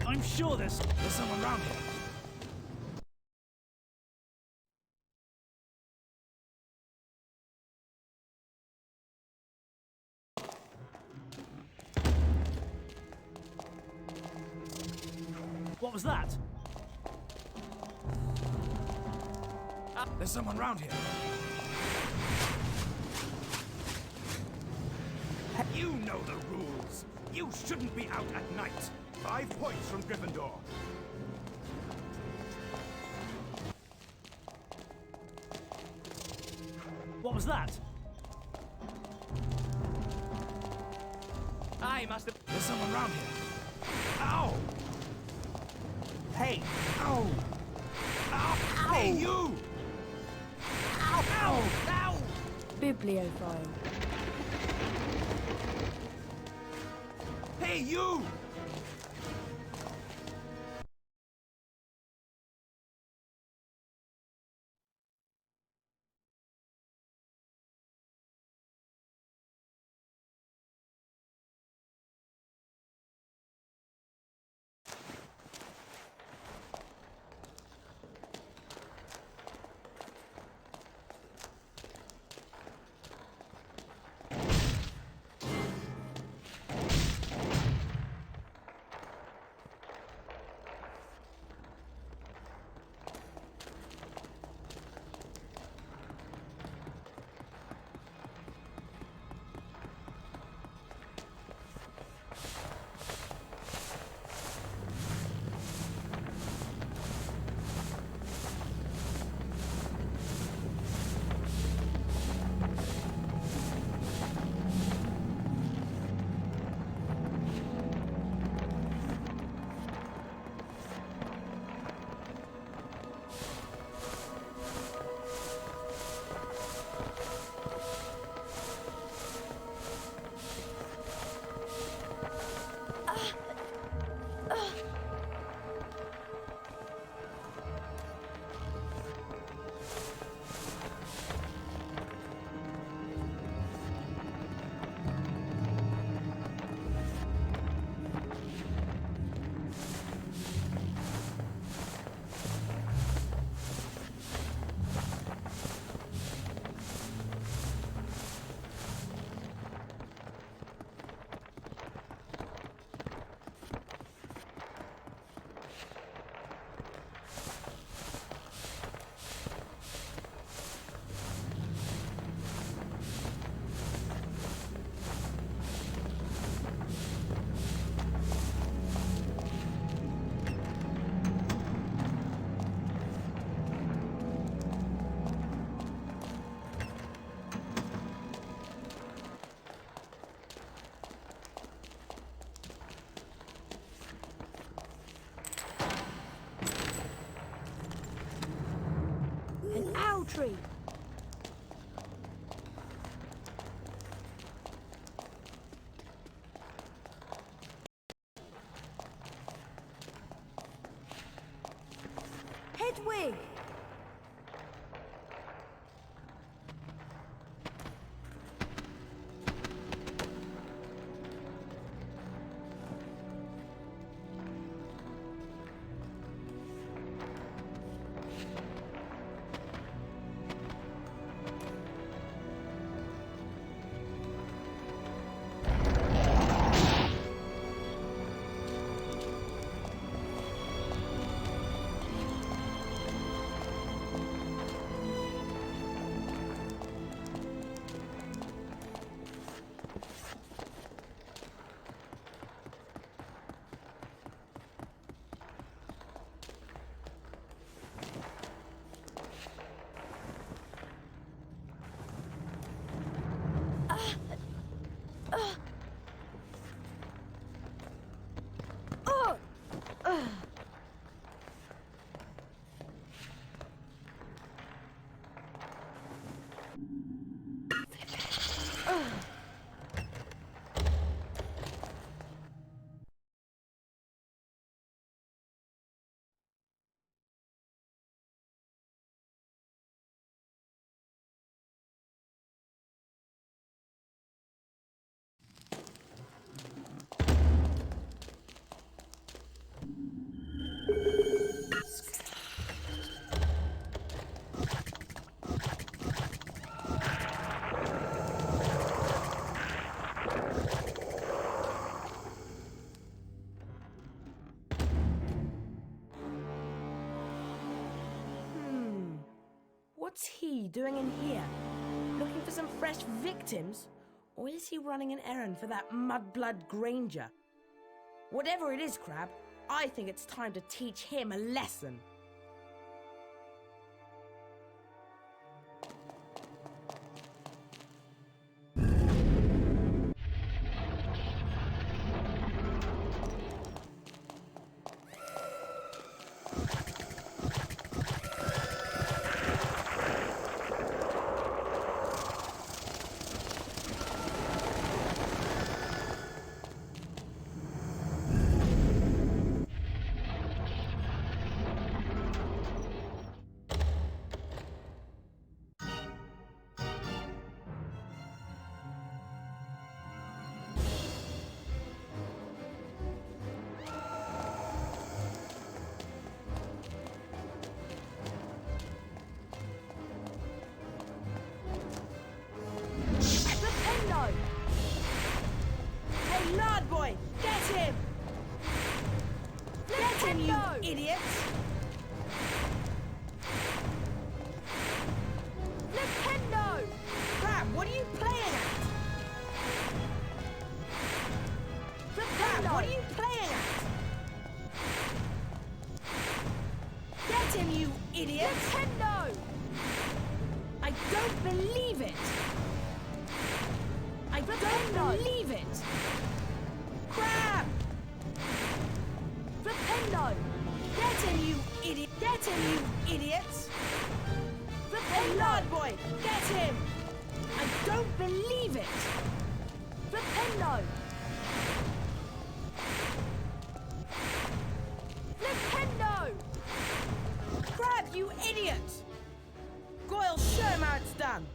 I'm sure there's someone around here. What was that? There's someone around here. You know the rules. You shouldn't be out at night. 5 points from Gryffindor. What was that? I must have... There's someone around here. Ow! Hey! Ow! Ow! Hey, you! Ow! Ow! Ow! Bibliophile. Hey, you! tree. Hedwig! What's he doing in here? Looking for some fresh victims? Or is he running an errand for that mudblood Granger? Whatever it is, Crab, I think it's time to teach him a lesson. Hey, Lard Boy, get him! Get him, you idiots! Nintendo! Crab, what are you playing at? Crab, what are you playing at? Get him, you idiot! Nintendo! I don't believe it! I don't believe it! Crab! Flipendo! Get him, you idiot! Get him, you idiots! Flipendo! Lord Boy, get him! I don't believe it! Flipendo! Flipendo! Crab, you idiot! Goyle, show him how it's done!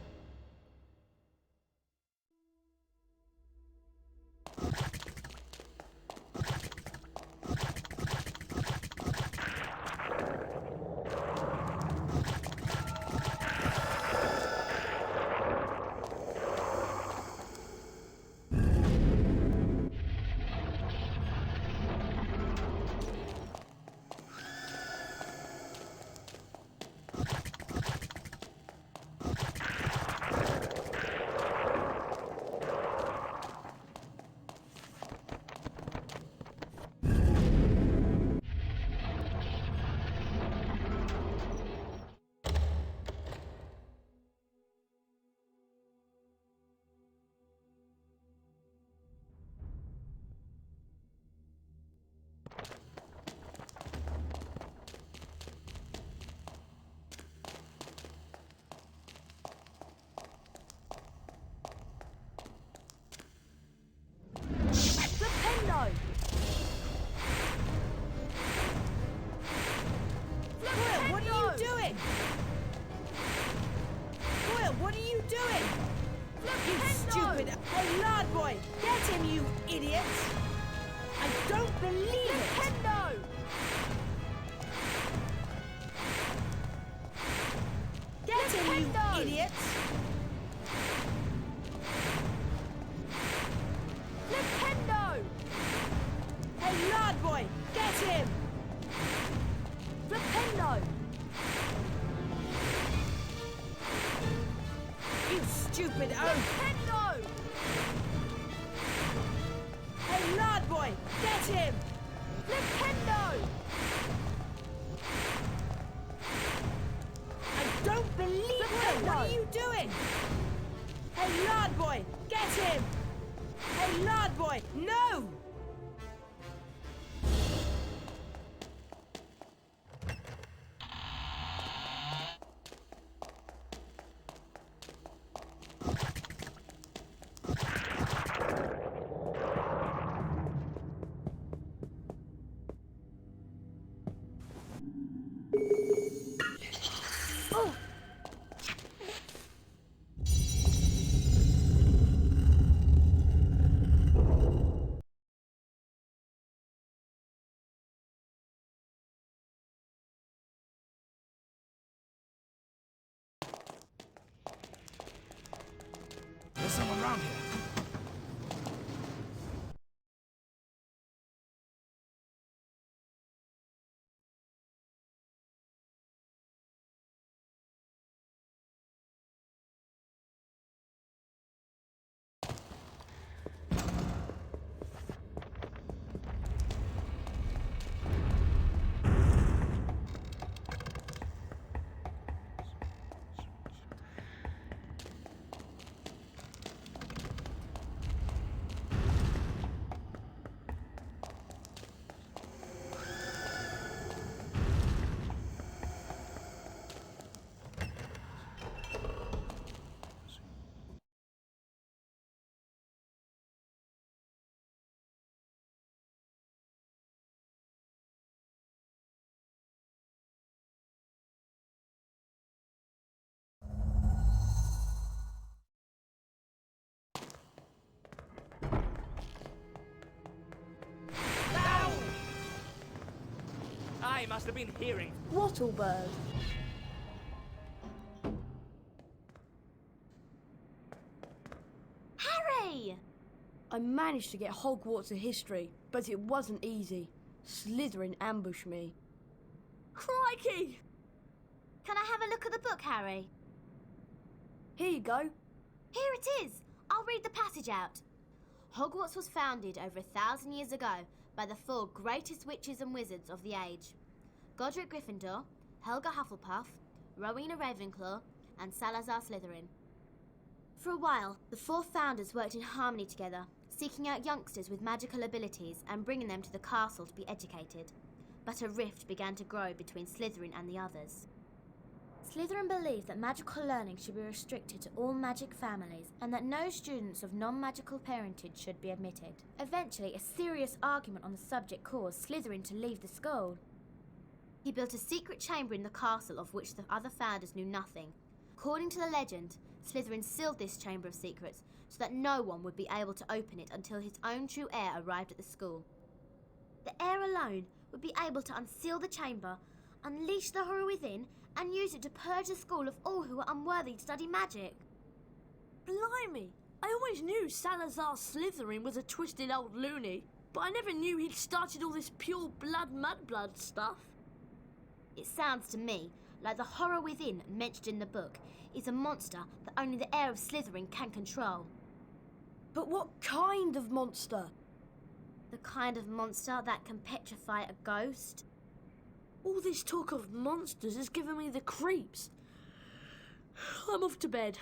stupid... Hey, lard boy! Get him, you idiots! I don't believe it! Nintendo! Get him, you idiots! Nintendo! Hey, lard boy! Get him! Nintendo! You stupid oaf! Nintendo! Hey, lard boy! Get him! Nintendo! I don't believe it! What are you doing? Hey, lard boy! Get him! Hey, lard boy! No! There's someone around here. I must have been hearing. Wattlebird. Harry! I managed to get Hogwarts a history, but it wasn't easy. Slytherin ambushed me. Crikey! Can I have a look at the book, Harry? Here you go. Here it is. I'll read the passage out. Hogwarts was founded over 1,000 years ago by the 4 greatest witches and wizards of the age. Godric Gryffindor, Helga Hufflepuff, Rowena Ravenclaw, and Salazar Slytherin. For a while, the 4 founders worked in harmony together, seeking out youngsters with magical abilities and bringing them to the castle to be educated. But a rift began to grow between Slytherin and the others. Slytherin believed that magical learning should be restricted to all magic families and that no students of non-magical parentage should be admitted. Eventually, a serious argument on the subject caused Slytherin to leave the school. He built a secret chamber in the castle of which the other founders knew nothing. According to the legend, Slytherin sealed this chamber of secrets so that no one would be able to open it until his own true heir arrived at the school. The heir alone would be able to unseal the chamber, unleash the horror within, and use it to purge the school of all who were unworthy to study magic. Blimey! I always knew Salazar Slytherin was a twisted old loony, but I never knew he'd started all this pure blood mudblood stuff. It sounds to me like the horror within mentioned in the book is a monster that only the heir of Slytherin can control. But what kind of monster? The kind of monster that can petrify a ghost. All this talk of monsters has given me the creeps. I'm off to bed.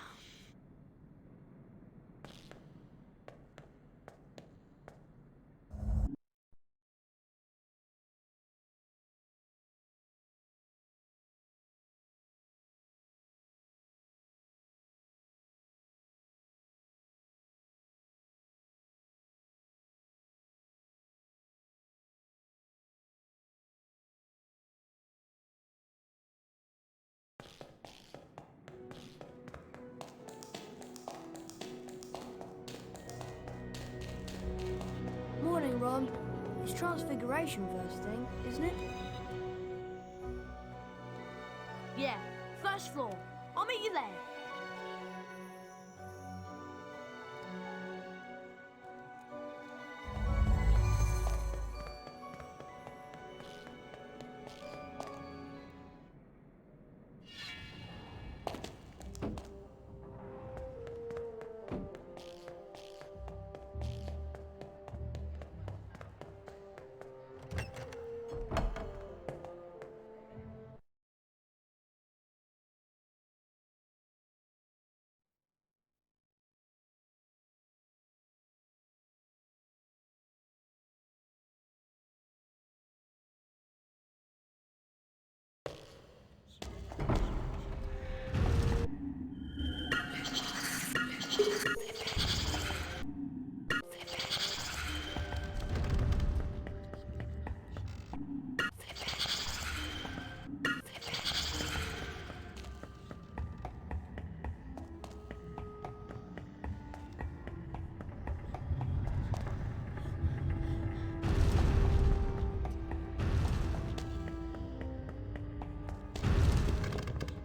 Transfiguration first thing, isn't it? Yeah, first floor. I'll meet you there.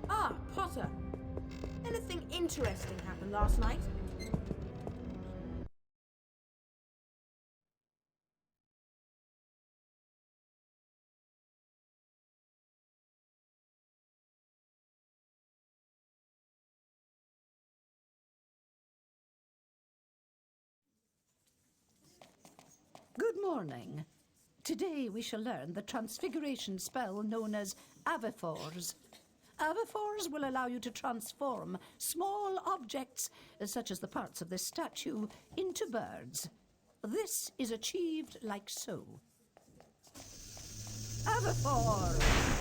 Ah, Potter. Anything interesting happened last night? Good morning. Today we shall learn the transfiguration spell known as Avifors. Avifors will allow you to transform small objects, such as the parts of this statue, into birds. This is achieved like so. Avifors!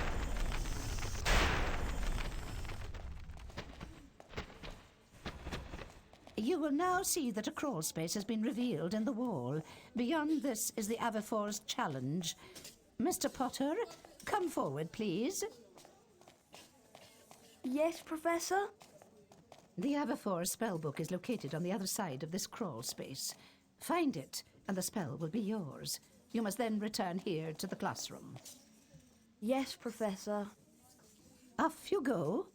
You will now see that a crawl space has been revealed in the wall. Beyond this is the Avifors challenge. Mr. Potter, come forward, please. Yes, Professor? The Avifors spellbook is located on the other side of this crawl space. Find it, and the spell will be yours. You must then return here to the classroom. Yes, Professor. Off you go.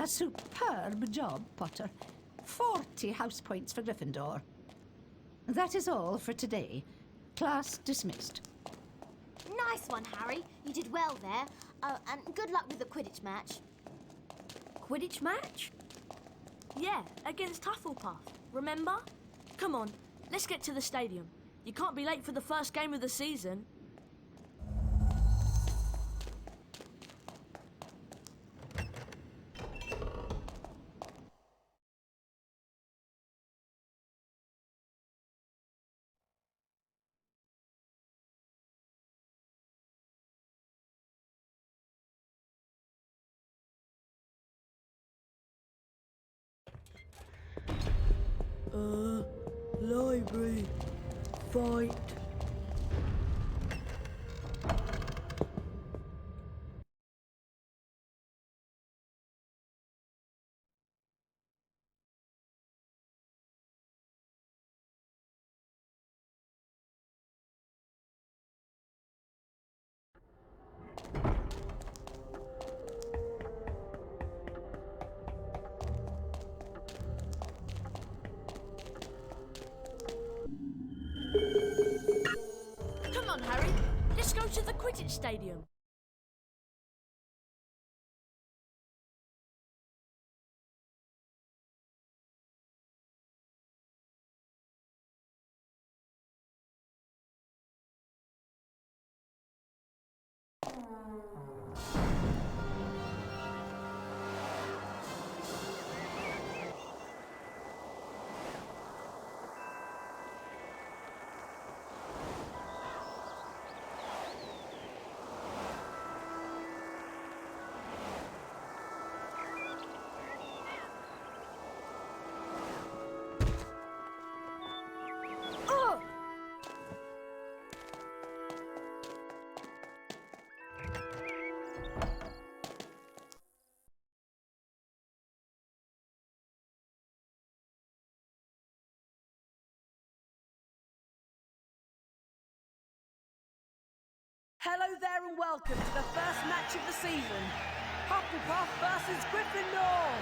A superb job, Potter. 40 house points for Gryffindor. That is all for today. Class dismissed. Nice one, Harry. You did well there. And good luck with the Quidditch match. Quidditch match? Yeah, against Hufflepuff. Remember? Come on, let's get to the stadium. You can't be late for the first game of the season. Library. Fight. Come on, Harry. Let's go to the Quidditch Stadium. Hello there and welcome to the first match of the season. Hufflepuff versus Gryffindor.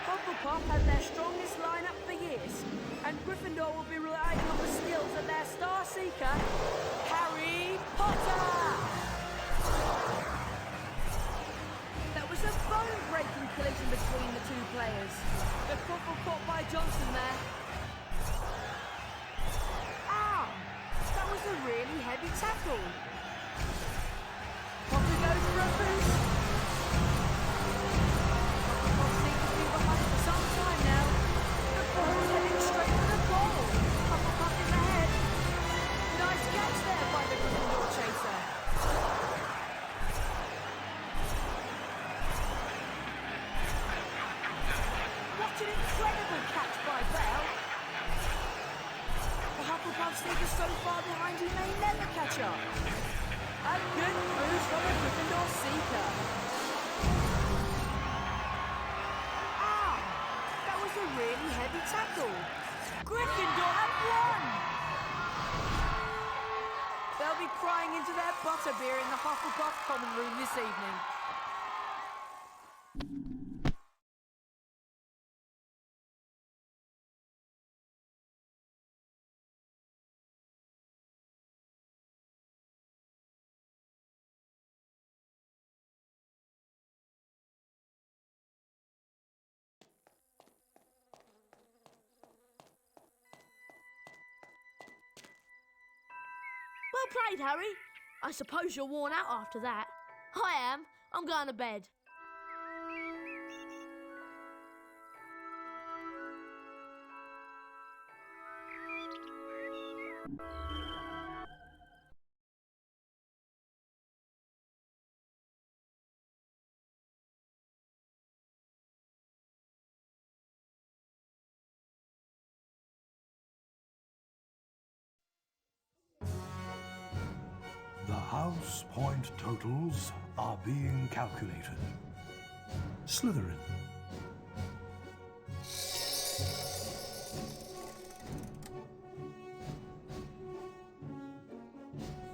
Hufflepuff have their strongest lineup for years, and Gryffindor will be relying on the skills of their star seeker, Harry Potter. That was a bone-breaking collision between the two players. The football caught by Johnson there. Ow! That was a really heavy tackle. Potter goes for a boost. Hufflepuff seem to be behind for some time now. The ball's heading straight for the goal. Hufflepuff is ahead. Nice catch there by the Gryffindor chaser. What an incredible catch by Bell. The Hufflepuff sneaker so far behind he may never catch up. A good boost from the Gryffindor seeker. Ow! That was a really heavy tackle. Gryffindor have won! They'll be crying into their butterbeer in the Hufflepuff common room this evening. Well played, Harry. I suppose you're worn out after that. I am. I'm going to bed. The house point totals are being calculated. Slytherin.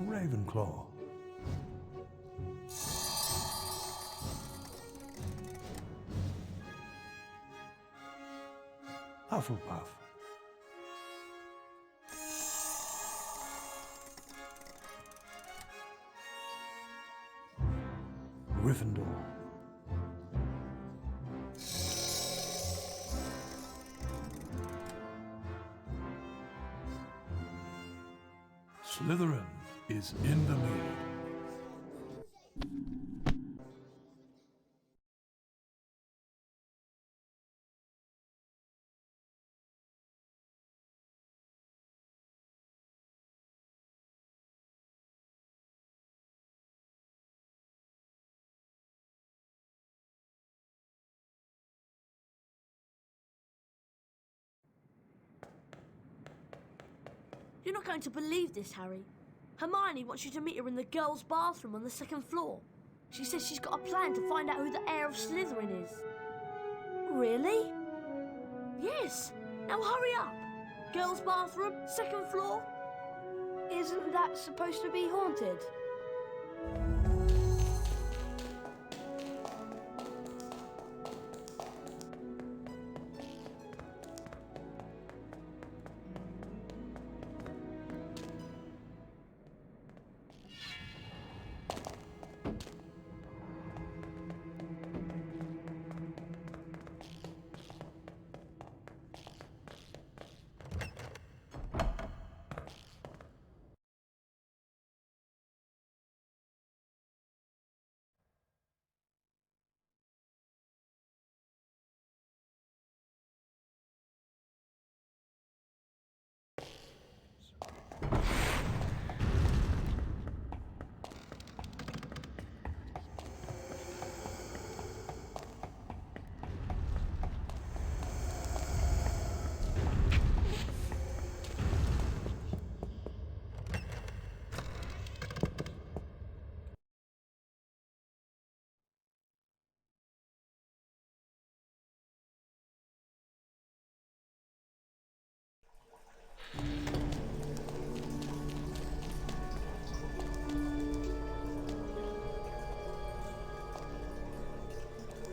Ravenclaw. Hufflepuff. Gryffindor. Slytherin is in the lead. You're not going to believe this, Harry. Hermione wants you to meet her in the girls' bathroom on the second floor. She says she's got a plan to find out who the heir of Slytherin is. Really? Yes. Now hurry up. Girls' bathroom, second floor. Isn't that supposed to be haunted?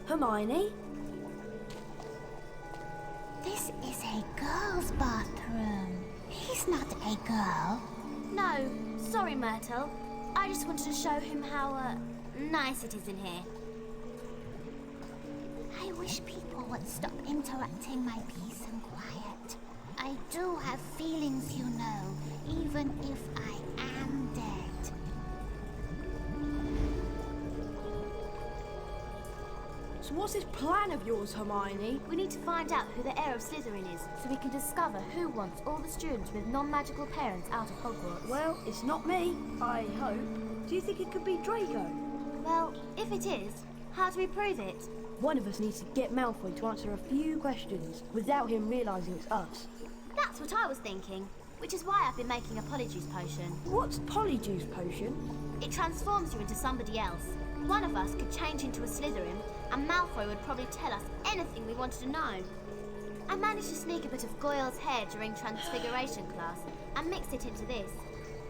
Hermione? This is a girl's bathroom. He's not a girl. No, sorry, Myrtle. I just wanted to show him how, nice it is in here. I wish people would stop interrupting my peace and quiet. I do have feelings, you know, even if I am dead. So what's this plan of yours, Hermione? We need to find out who the heir of Slytherin is, so we can discover who wants all the students with non-magical parents out of Hogwarts. Well, it's not me, I hope. Do you think it could be Draco? Well, if it is, how do we prove it? One of us needs to get Malfoy to answer a few questions without him realising it's us. That's what I was thinking, which is why I've been making a Polyjuice potion. What's Polyjuice potion? It transforms you into somebody else. One of us could change into a Slytherin, and Malfoy would probably tell us anything we wanted to know. I managed to sneak a bit of Goyle's hair during Transfiguration class and mixed it into this.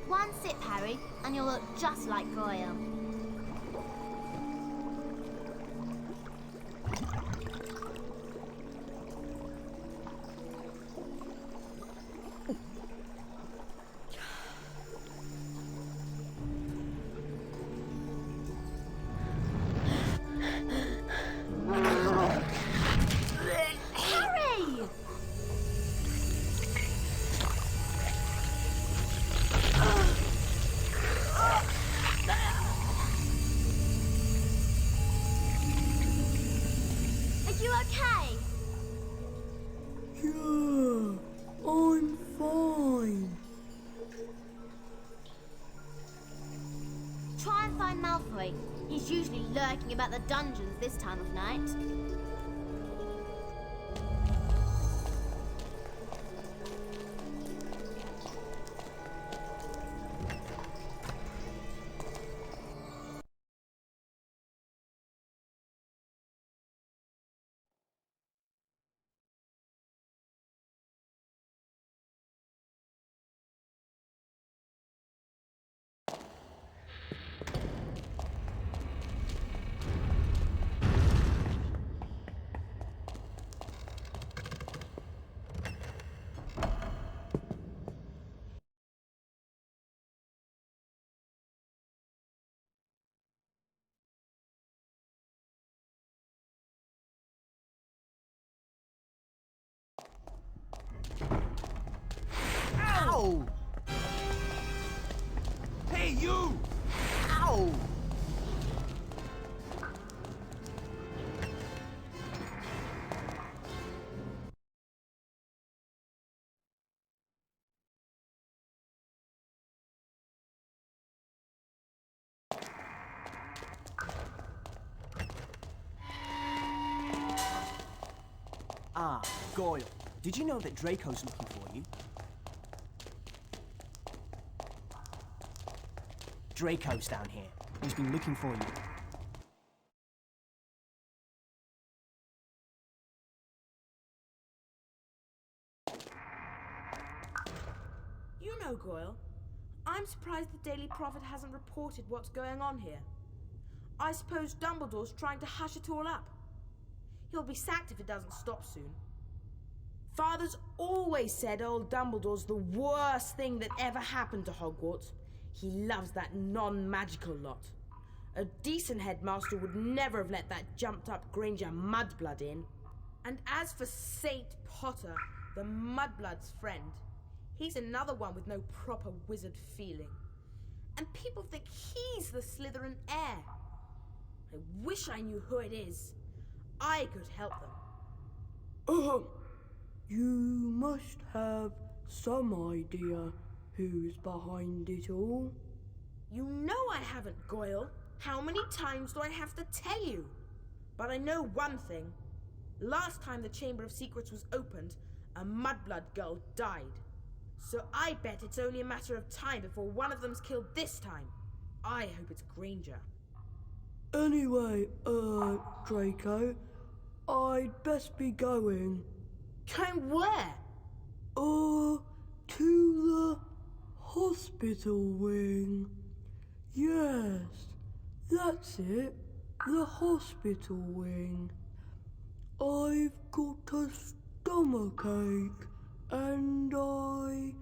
One sip, Harry, and you'll look just like Goyle. Malfoy. He's usually lurking about the dungeons this time of night. Ow! Hey, you! Ow! Ah, Goyle. Did you know that Draco's looking for you? Draco's down here. He's been looking for you. You know, Goyle, I'm surprised the Daily Prophet hasn't reported what's going on here. I suppose Dumbledore's trying to hush it all up. He'll be sacked if it doesn't stop soon. Father's always said old Dumbledore's the worst thing that ever happened to Hogwarts. He loves that non-magical lot. A decent headmaster would never have let that jumped-up Granger mudblood in. And as for Saint Potter, the mudblood's friend, he's another one with no proper wizard feeling. And people think he's the Slytherin heir. I wish I knew who it is. I could help them. You must have some idea who's behind it all. You know I haven't, Goyle. How many times do I have to tell you? But I know one thing. Last time the Chamber of Secrets was opened, a mudblood girl died. So I bet it's only a matter of time before one of them's killed this time. I hope it's Granger. Anyway, Draco, I'd best be going. Going where? To the hospital wing. Yes, that's it. The hospital wing. I've got a stomachache and I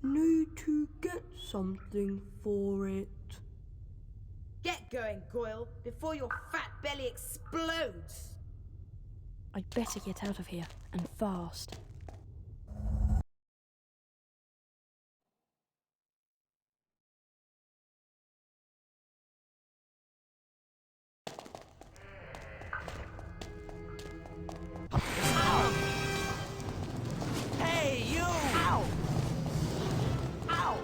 need to get something for it. Get going, Goyle, before your fat belly explodes. I'd better get out of here, and fast. Hey, you! Ow! Ow!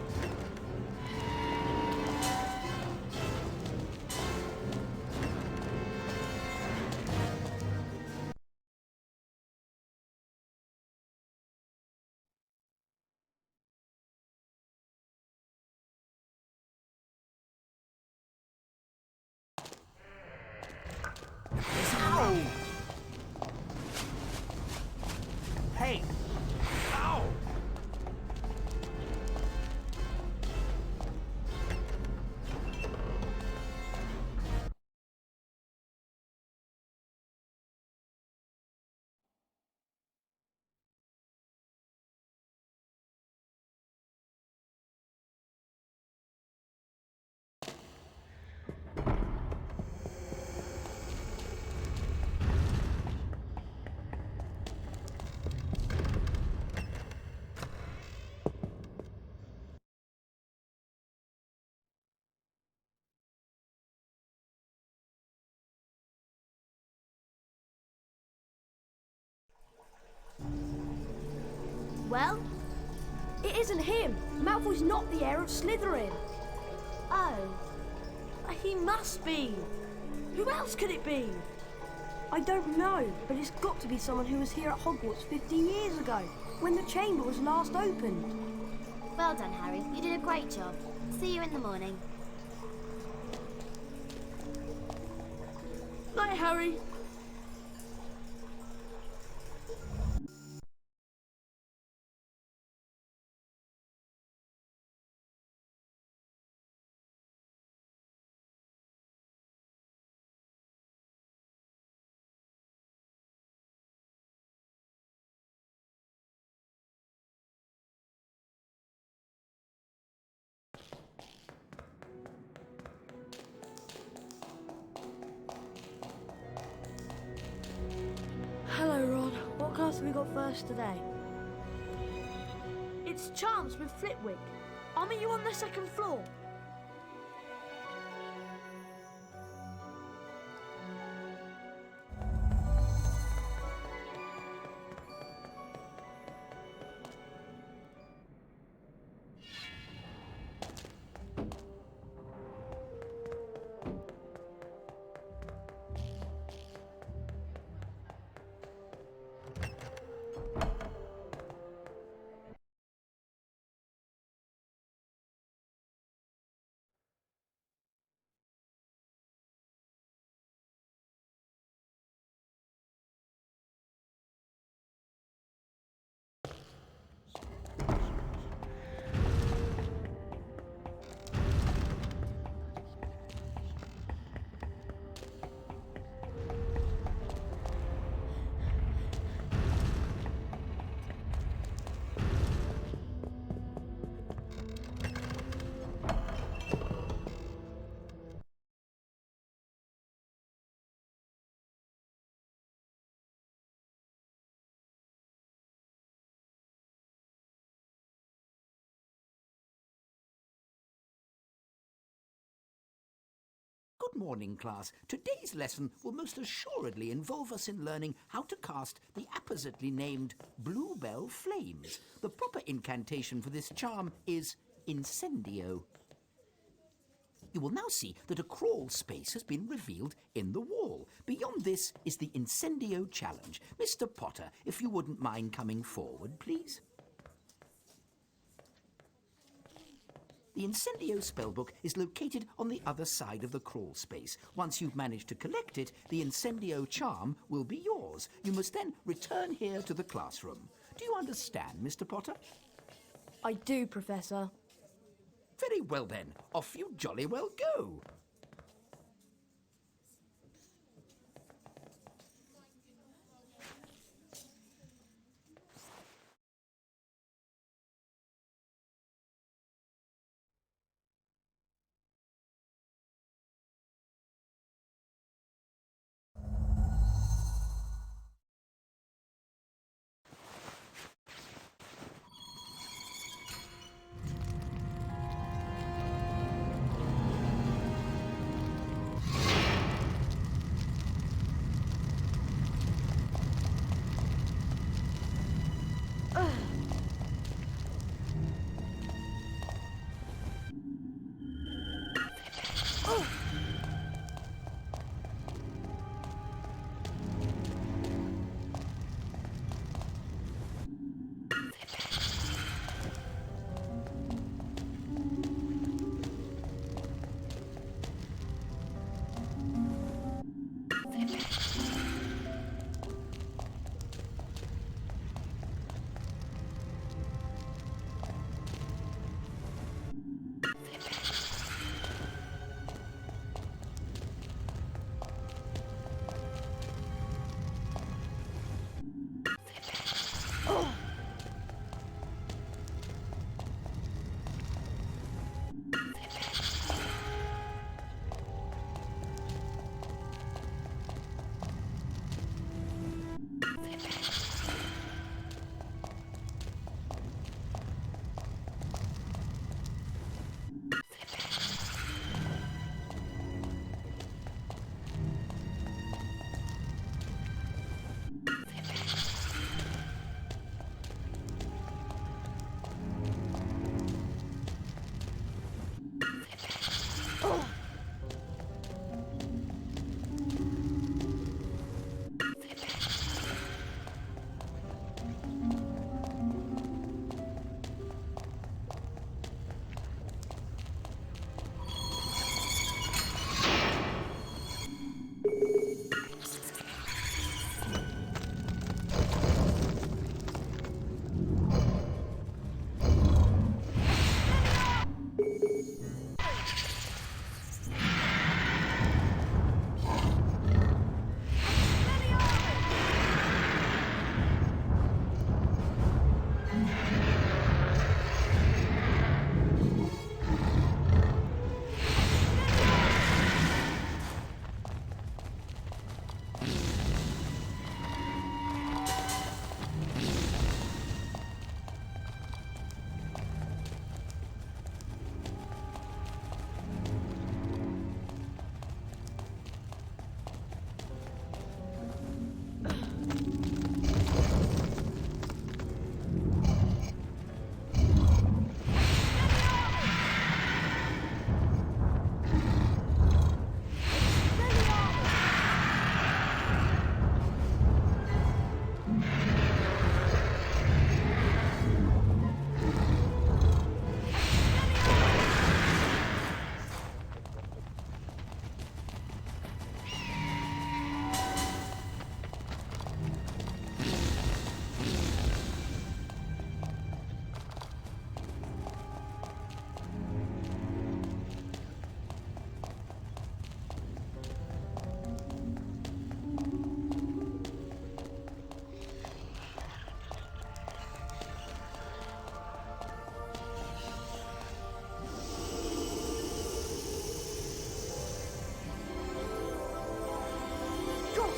Ow! Hey! Ow! Well, it isn't him. Malfoy's not the heir of Slytherin. Oh. He must be. Who else could it be? I don't know, but it's got to be someone who was here at Hogwarts 50 years ago, when the chamber was last opened. Well done, Harry. You did a great job. See you in the morning. Night, Harry. Hello, Ron. What class have we got first today? It's Charms with Flitwick. I'll meet you on the second floor. Good morning, class. Today's lesson will most assuredly involve us in learning how to cast the appositely named Bluebell Flames. The proper incantation for this charm is Incendio. You will now see that a crawl space has been revealed in the wall. Beyond this is the Incendio challenge. Mr. Potter, if you wouldn't mind coming forward, please. The Incendio spellbook is located on the other side of the crawl space. Once you've managed to collect it, the Incendio charm will be yours. You must then return here to the classroom. Do you understand, Mr. Potter? I do, Professor. Very well then, off you jolly well go.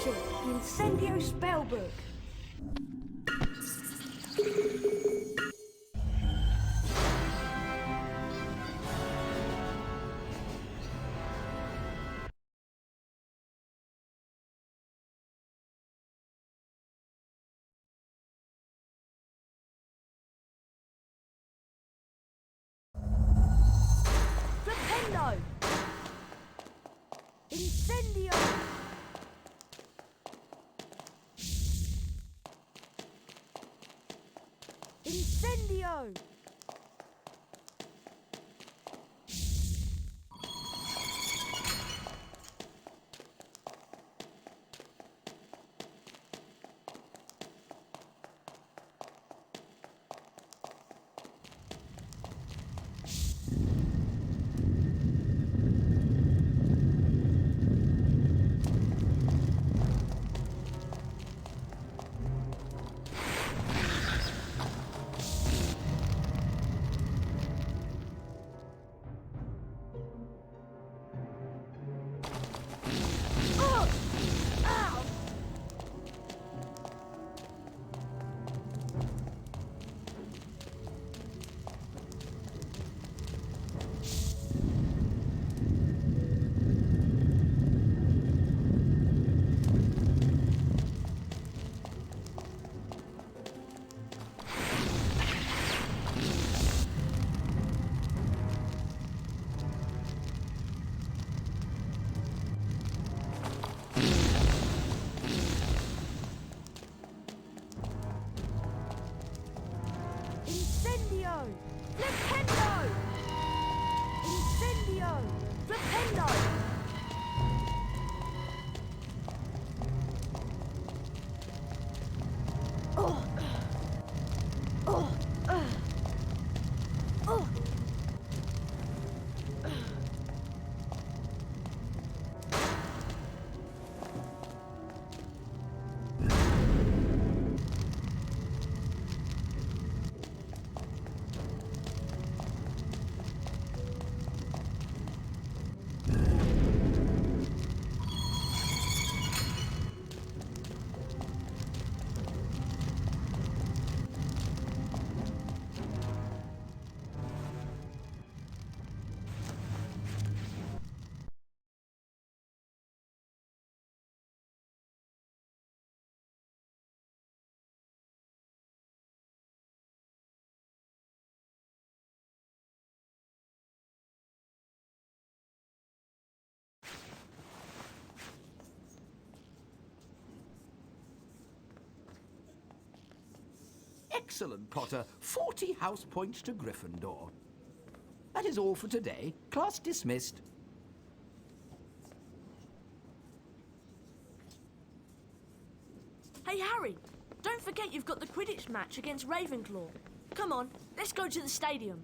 The Incendio spellbook. Incendio! Incendio! Incendio! Flipendo! Incendio! Flipendo! Oh! Oh! Oh! Excellent, Potter. 40 house points to Gryffindor. That is all for today. Class dismissed. Hey, Harry, don't forget you've got the Quidditch match against Ravenclaw. Come on, let's go to the stadium.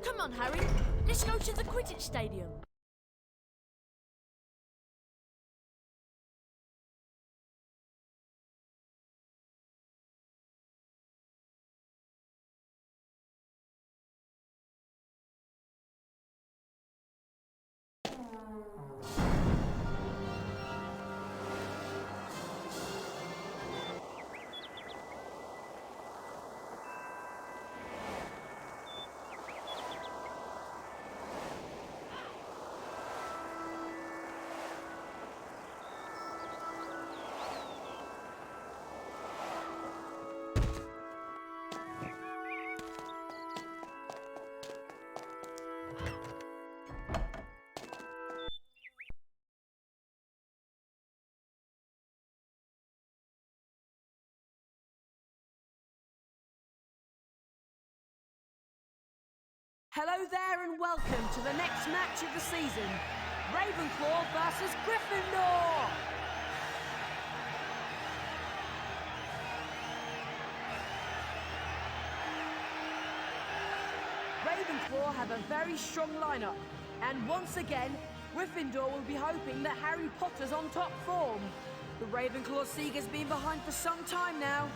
Come on, Harry. Let's go to the Quidditch stadium. Hello there and welcome to the next match of the season. Ravenclaw versus Gryffindor! Ravenclaw have a very strong lineup, and once again, Gryffindor will be hoping that Harry Potter's on top form. The Ravenclaw Seeger's been behind for some time now.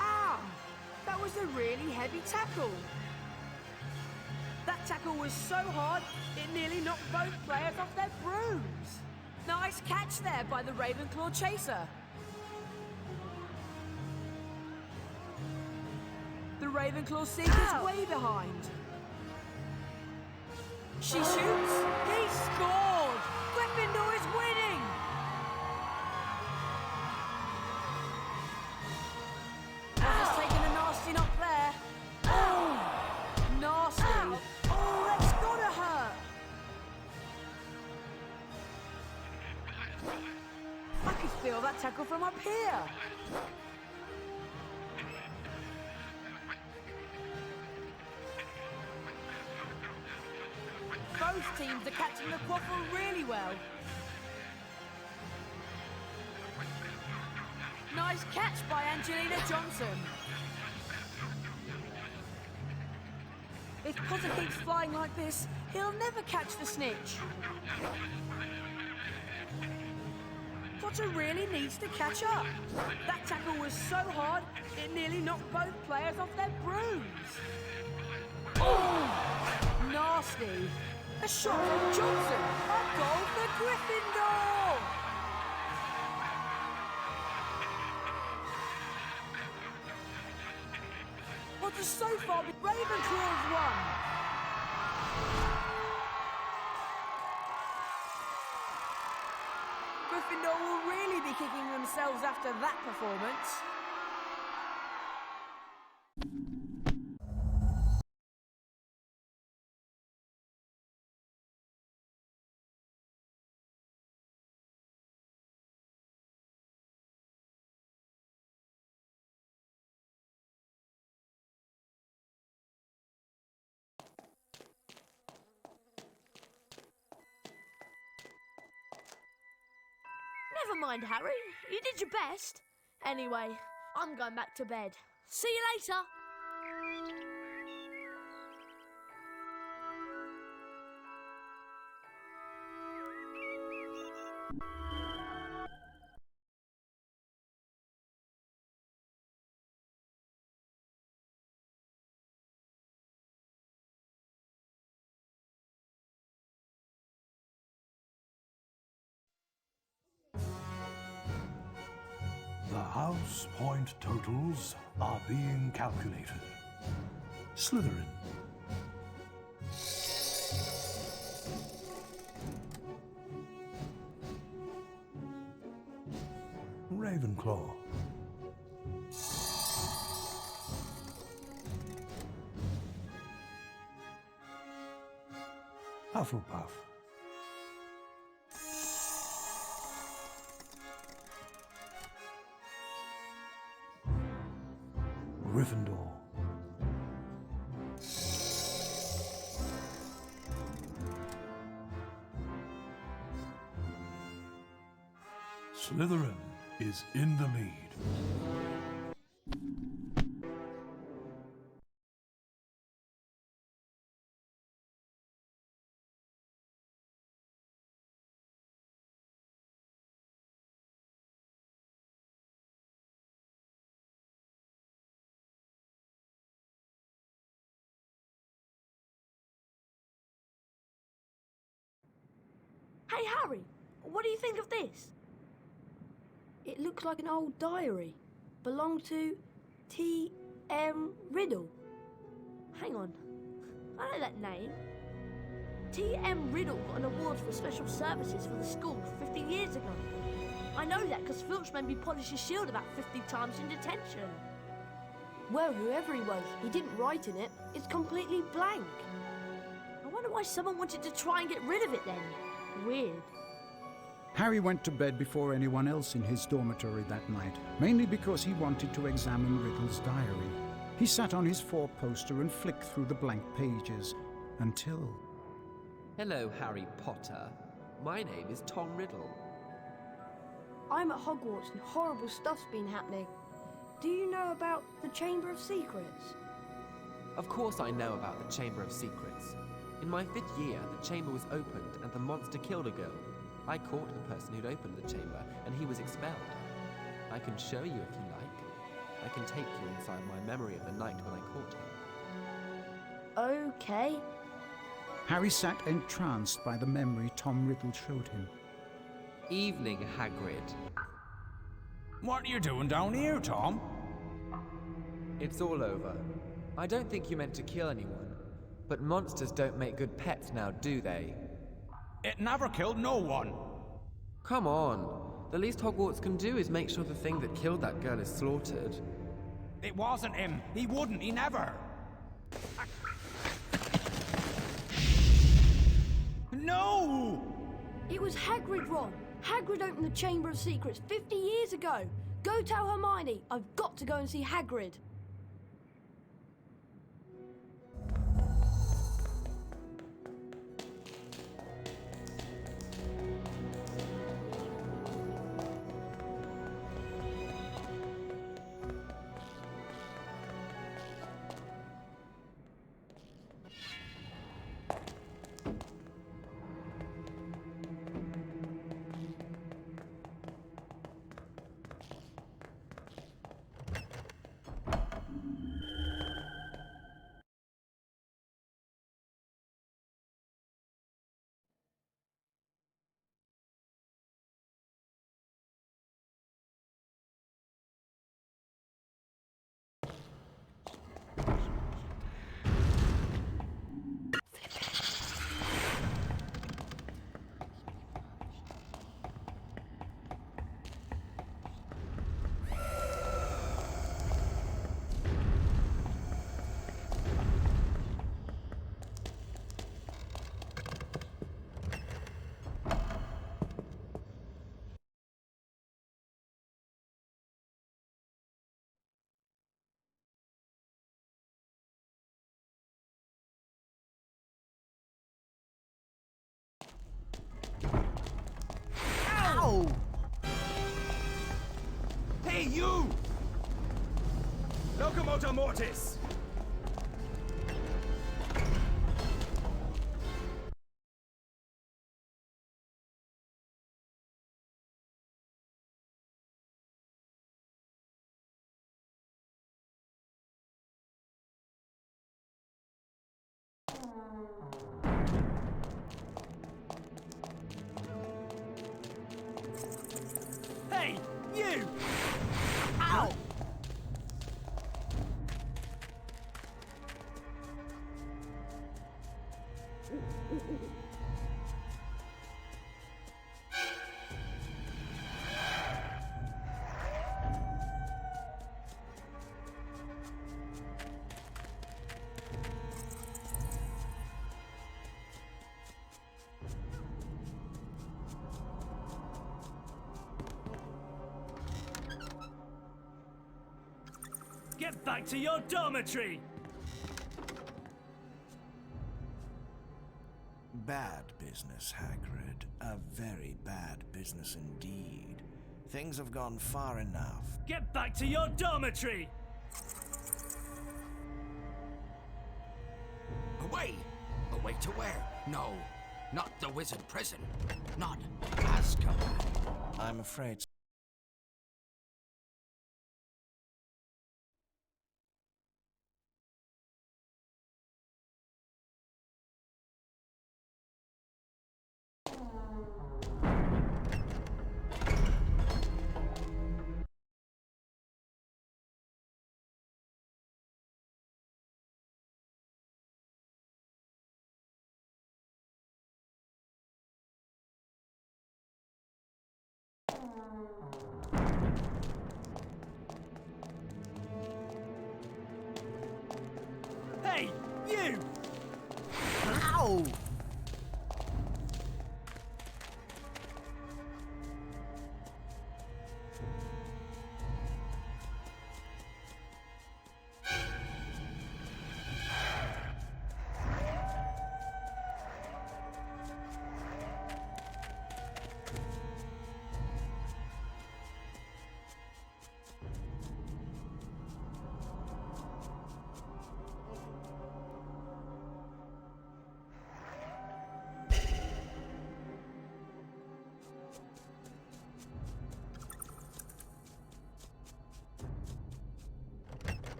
Ah! That was a really heavy tackle. That tackle was so hard, it nearly knocked both players off their brooms. Nice catch there by the Ravenclaw chaser. The Ravenclaw Seeker's way behind. She shoots. He scored! Gryffindor is winning! Potter's taken a nasty knock there. Oh! Nasty. Ow. Oh, that's gotta hurt. I could feel that tackle from up here. Both teams are catching the quaffle really well. Nice catch by Angelina Johnson. If Potter keeps flying like this, he'll never catch the snitch. Potter really needs to catch up. That tackle was so hard, it nearly knocked both players off their brooms. Oh, nasty. A shot from Johnson. A goal for Gryffindor. Potter's so far, Ravenclaw's won. Gryffindor will really be kicking themselves after that performance. Never mind, Harry. You did your best. Anyway, I'm going back to bed. See you later. The house point totals are being calculated. Slytherin. Ravenclaw. Hufflepuff. Gryffindor. Slytherin is in the lead. Hey, Harry, what do you think of this? It looks like an old diary. Belonged to T.M. Riddle. Hang on. I know that name. T.M. Riddle got an award for special services for the school 50 years ago. I know that because Filch made me polish his shield about 50 times in detention. Well, whoever he was, he didn't write in it. It's completely blank. I wonder why someone wanted to try and get rid of it then. Weird. Harry went to bed before anyone else in his dormitory that night, mainly because he wanted to examine Riddle's diary. He sat on his four-poster and flicked through the blank pages until Hello, Harry Potter. My name is Tom Riddle. I'm at Hogwarts and horrible stuff's been happening. Do you know about the Chamber of Secrets? Of course I know about the Chamber of Secrets. In my 5th year, the chamber was opened and the monster killed a girl. I caught the person who'd opened the chamber and he was expelled. I can show you if you like. I can take you inside my memory of the night when I caught him. Okay. Harry sat entranced by the memory Tom Riddle showed him. Evening, Hagrid. What are you doing down here, Tom? It's all over. I don't think you meant to kill anyone. But monsters don't make good pets now, do they? It never killed no one. Come on. The least Hogwarts can do is make sure the thing that killed that girl is slaughtered. It wasn't him. He wouldn't. He never. No! It was Hagrid, Ron. Hagrid opened the Chamber of Secrets 50 years ago. Go tell Hermione. I've got to go and see Hagrid. Ow! Hey, you! Locomotor Mortis! Hey, you! Ow! Get back to your dormitory! Bad business, Hagrid. A very bad business indeed. Things have gone far enough. Get back to your dormitory! Away! Away to where? No, not the wizard prison. Not Azkaban. I'm afraid. Hey, you! Ow!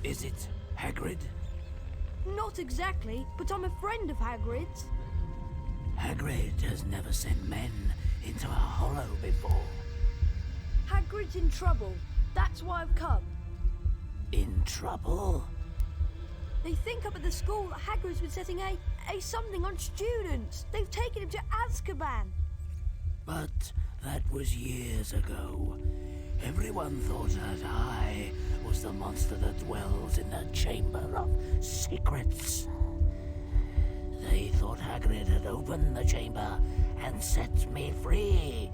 Is it Hagrid? Not exactly, but I'm a friend of Hagrid's. Hagrid has never sent men into a hollow before. Hagrid's in trouble. That's why I've come. In trouble? They think up at the school that Hagrid's been setting a something on students. They've taken him to Azkaban. But that was years ago. Everyone thought that I was the monster that dwells in the Chamber of Secrets. They thought Hagrid had opened the chamber and set me free,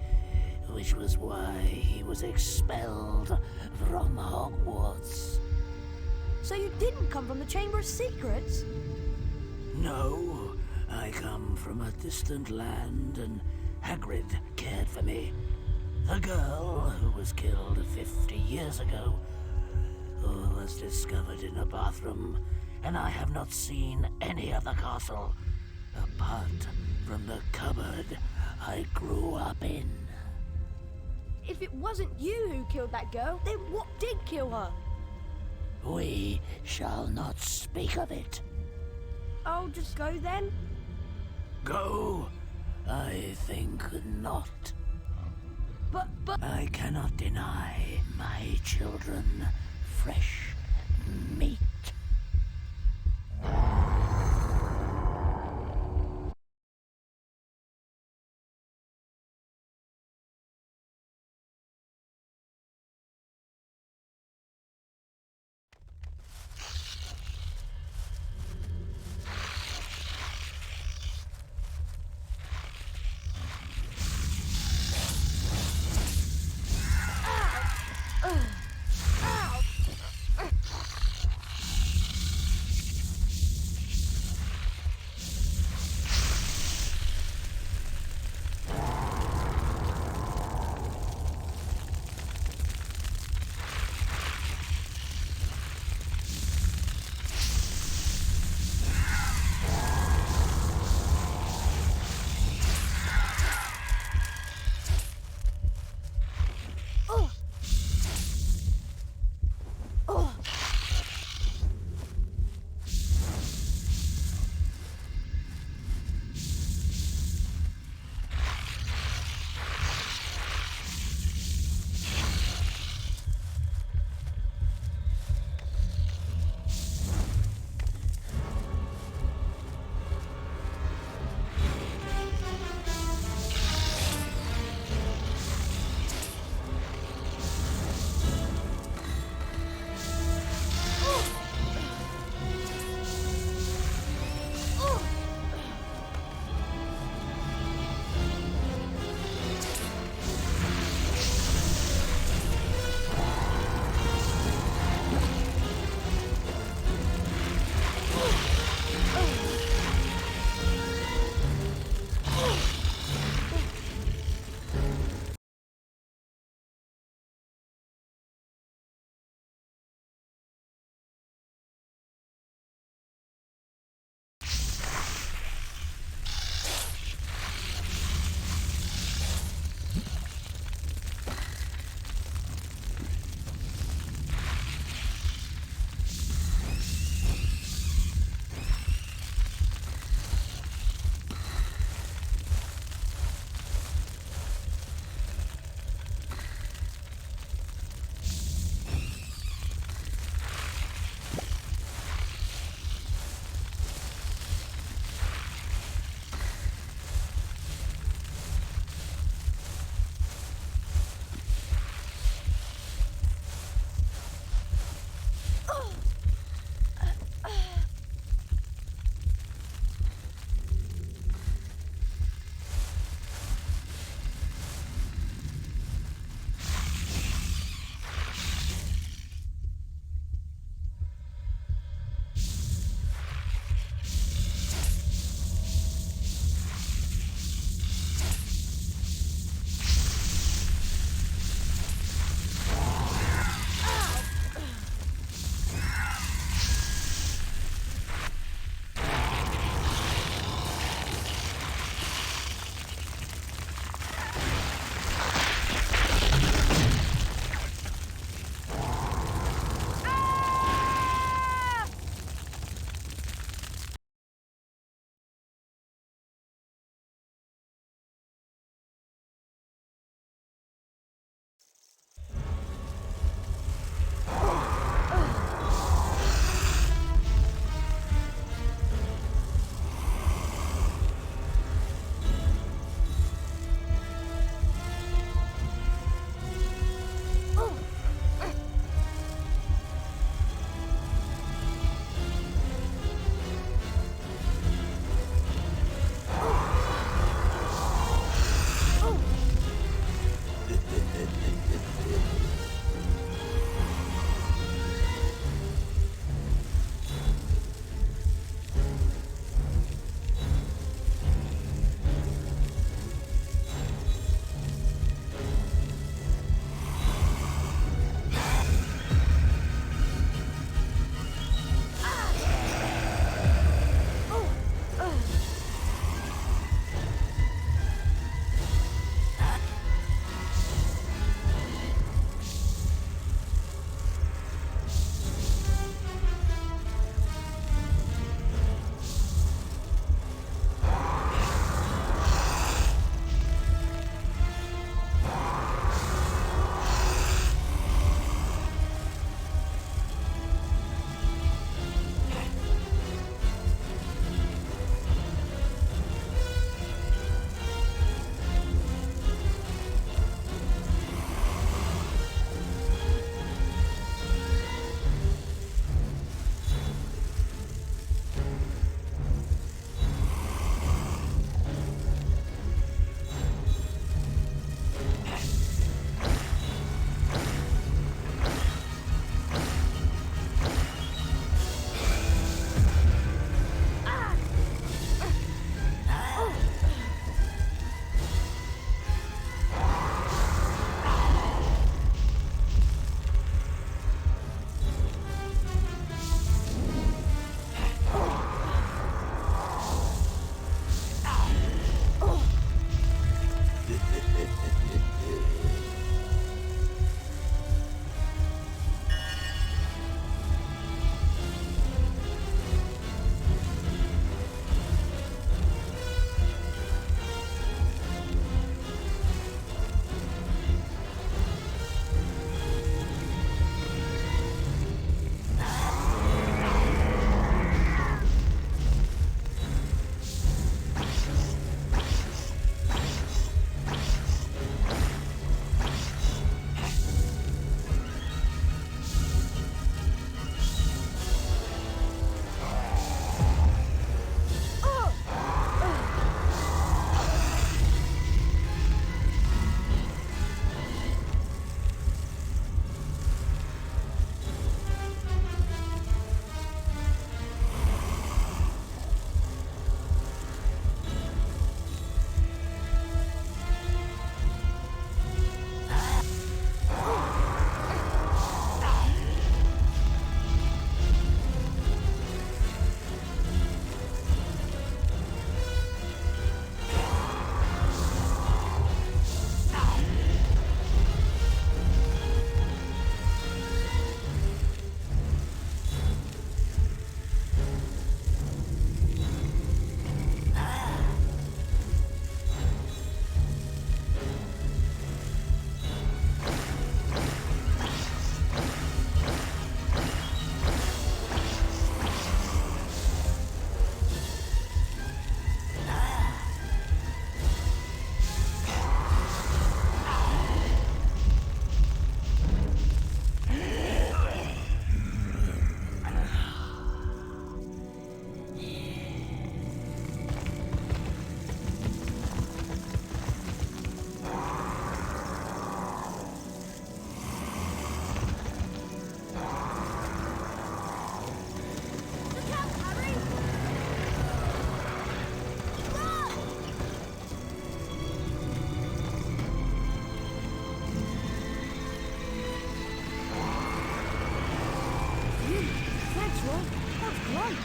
which was why he was expelled from Hogwarts. So you didn't come from the Chamber of Secrets? No, I come from a distant land and Hagrid cared for me. The girl who was killed 50 years ago was discovered in a bathroom, and I have not seen any of the castle apart from the cupboard I grew up in. If it wasn't you who killed that girl, then what did kill her? We shall not speak of it. I'll just go then? Go? I think not. But... I cannot deny my children fresh meat. Ron. That's great.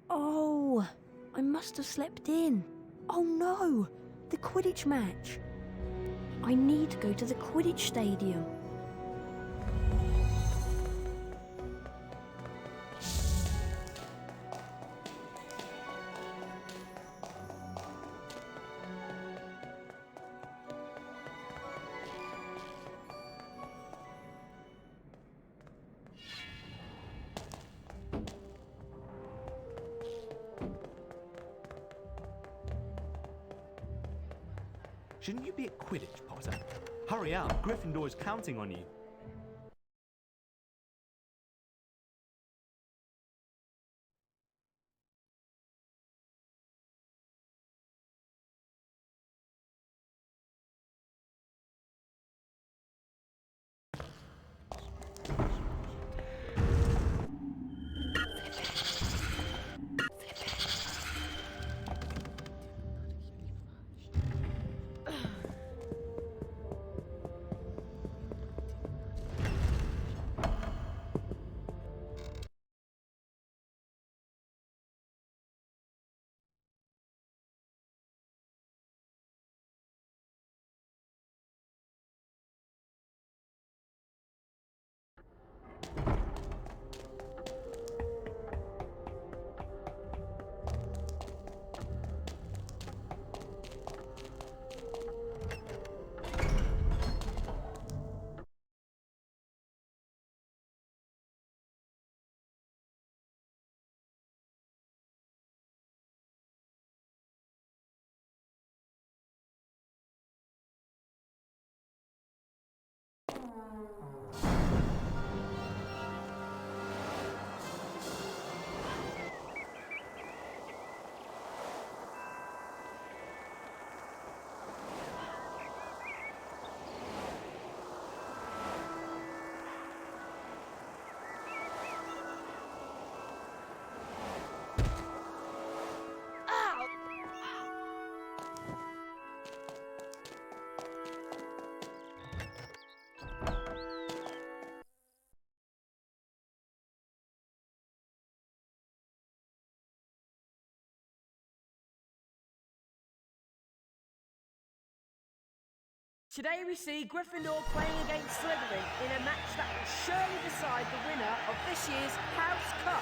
Oh, I must have slept in. Oh no, the Quidditch match. I need to go to the Quidditch stadium. Shouldn't you be at Quidditch, Potter? Hurry up, Gryffindor's counting on you. Today we see Gryffindor playing against Slytherin in a match that will surely decide the winner of this year's House Cup.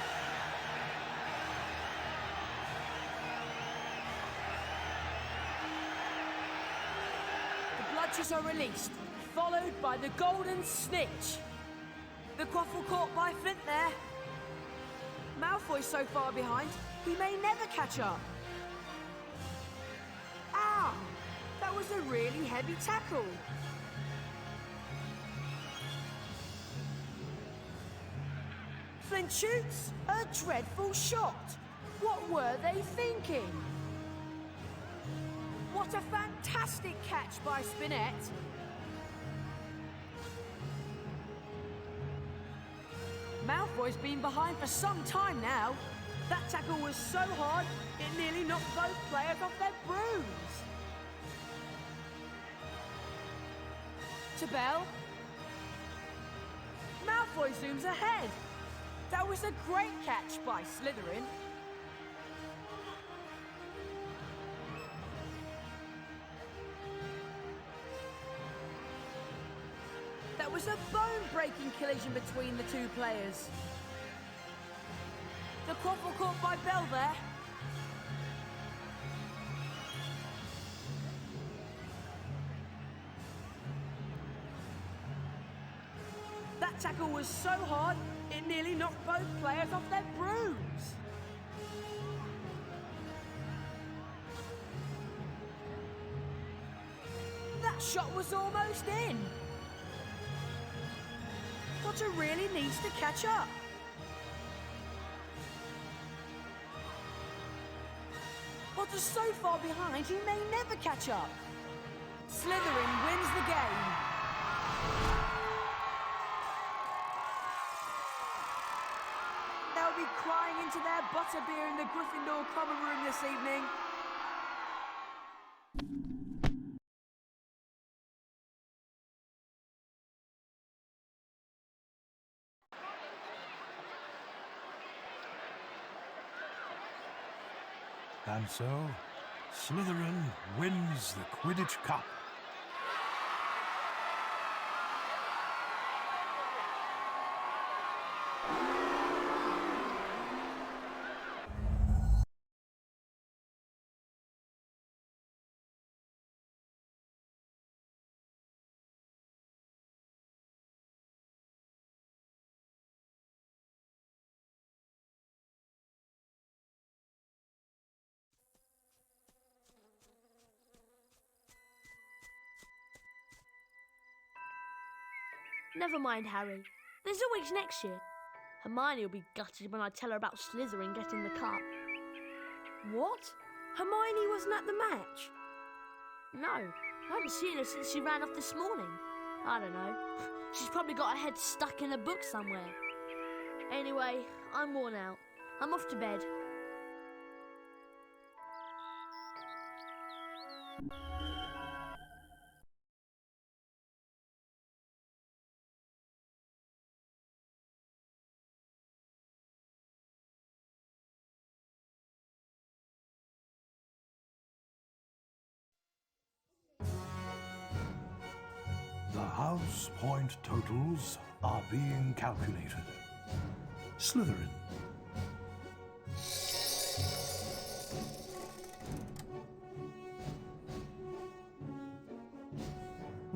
The Bludgers are released, followed by the Golden Snitch. The quaffle caught by Flint there. Malfoy's so far behind, he may never catch up. Ow! That was a really heavy tackle. Flint shoots a dreadful shot. What were they thinking? What a fantastic catch by Spinette. Malfoy's been behind for some time now. That tackle was so hard, it nearly knocked both players off their brooms. To Bell. Malfoy zooms ahead. That was a great catch by Slytherin. That was a bone-breaking collision between the two players. The quaffle caught by Bell there. That tackle was so hard, it nearly knocked both players off their brooms. That shot was almost in. Potter really needs to catch up. Potter's so far behind, he may never catch up. Slytherin wins the game. They'll be crying into their butterbeer in the Gryffindor common room this evening. And so, Slytherin wins the Quidditch Cup. Never mind, Harry. There's always next year. Hermione will be gutted when I tell her about Slytherin getting the cup. What? Hermione wasn't at the match? No, I haven't seen her since she ran off this morning. I don't know. She's probably got her head stuck in a book somewhere. Anyway, I'm worn out. I'm off to bed. The house point totals are being calculated. Slytherin.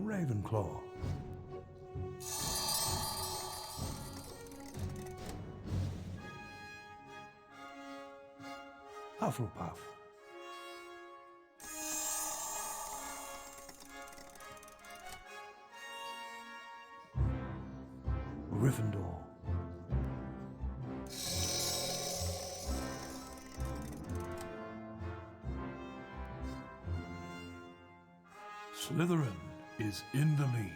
Ravenclaw. Hufflepuff. Gryffindor. Slytherin is in the lead.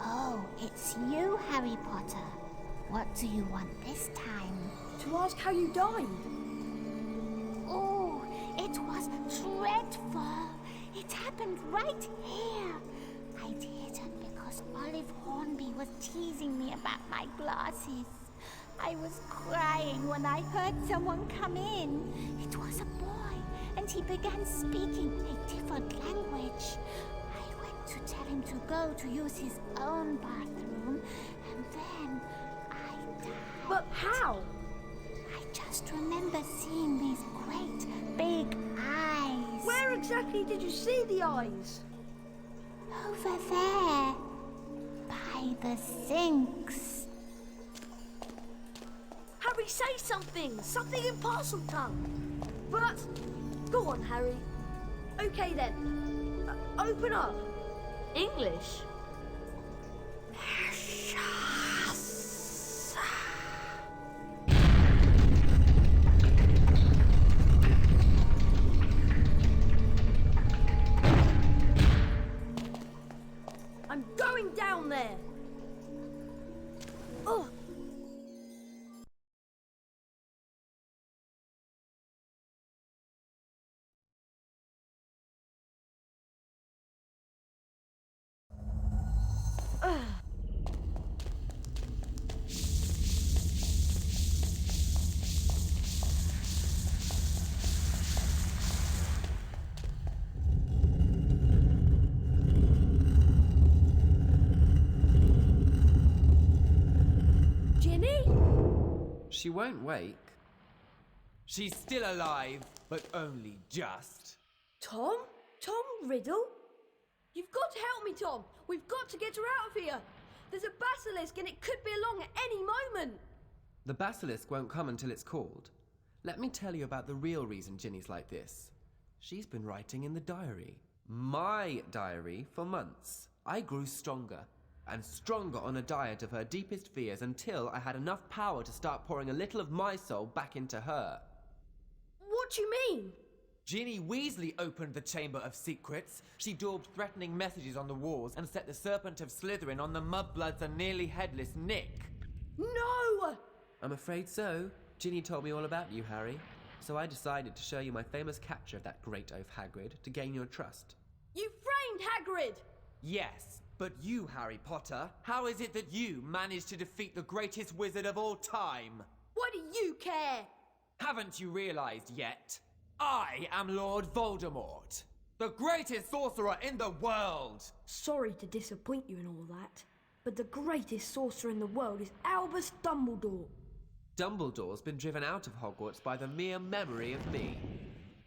Oh, it's you, Harry Potter. What do you want this time? To ask how you died. Oh, it was dreadful. It happened right here. I didn't because Olive Hornby was teasing me about my glasses. I was crying when I heard someone come in. It was a boy, and he began speaking a different language. I went to tell him to go to use his own bathroom, and then I died. But how? I just remember seeing these great big eyes. Where exactly did you see the eyes? Over there, by the sinks. Harry, say something! Something in parcel tongue! But... Go on, Harry. Okay then. Open up. English? I'm going down there. Oh. She won't wake. She's still alive, but only just. Tom? Tom Riddle? You've got to help me, Tom. We've got to get her out of here. There's a basilisk and it could be along at any moment. The basilisk won't come until it's called. Let me tell you about the real reason Ginny's like this. She's been writing in the diary. My diary for months. I grew stronger and stronger on a diet of her deepest fears until I had enough power to start pouring a little of my soul back into her. What do you mean? Ginny Weasley opened the Chamber of Secrets. She daubed threatening messages on the walls and set the Serpent of Slytherin on the mudbloods and nearly headless Nick. No! I'm afraid so. Ginny told me all about you, Harry. So I decided to show you my famous capture of that great oaf Hagrid to gain your trust. You framed Hagrid! Yes, but you, Harry Potter, how is it that you managed to defeat the greatest wizard of all time? Why do you care? Haven't you realized yet? I am Lord Voldemort, the greatest sorcerer in the world! Sorry to disappoint you in all that, but the greatest sorcerer in the world is Albus Dumbledore. Dumbledore's been driven out of Hogwarts by the mere memory of me.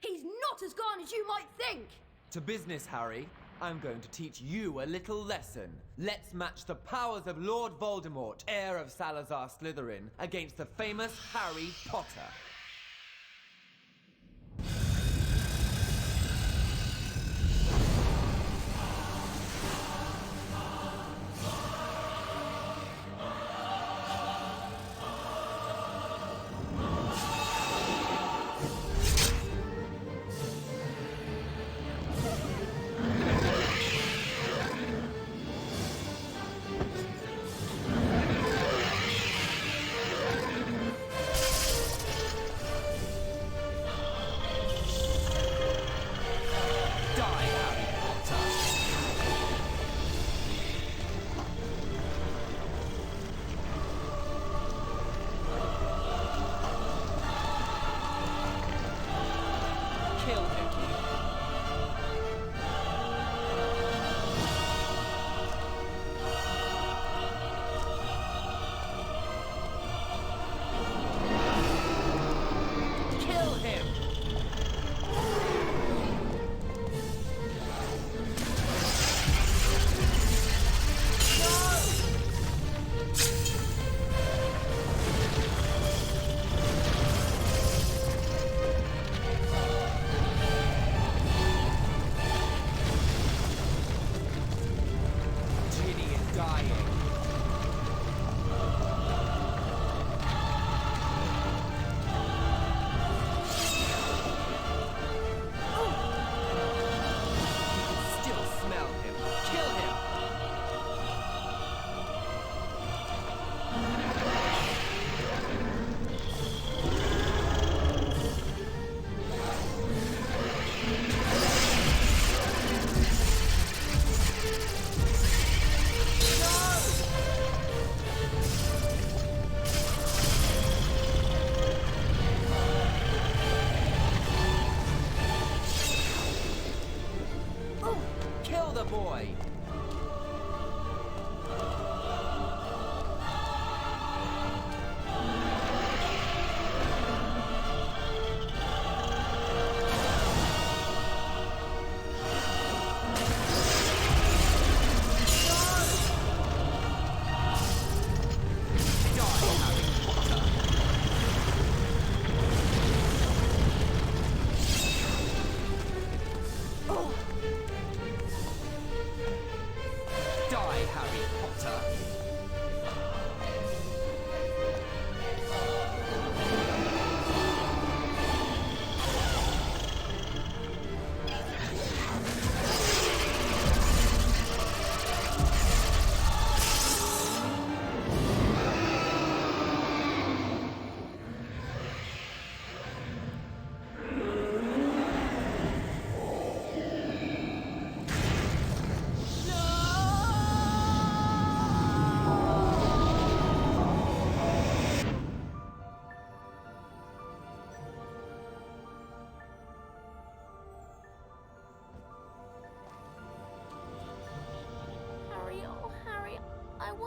He's not as gone as you might think! To business, Harry. I'm going to teach you a little lesson. Let's match the powers of Lord Voldemort, heir of Salazar Slytherin, against the famous Harry Potter.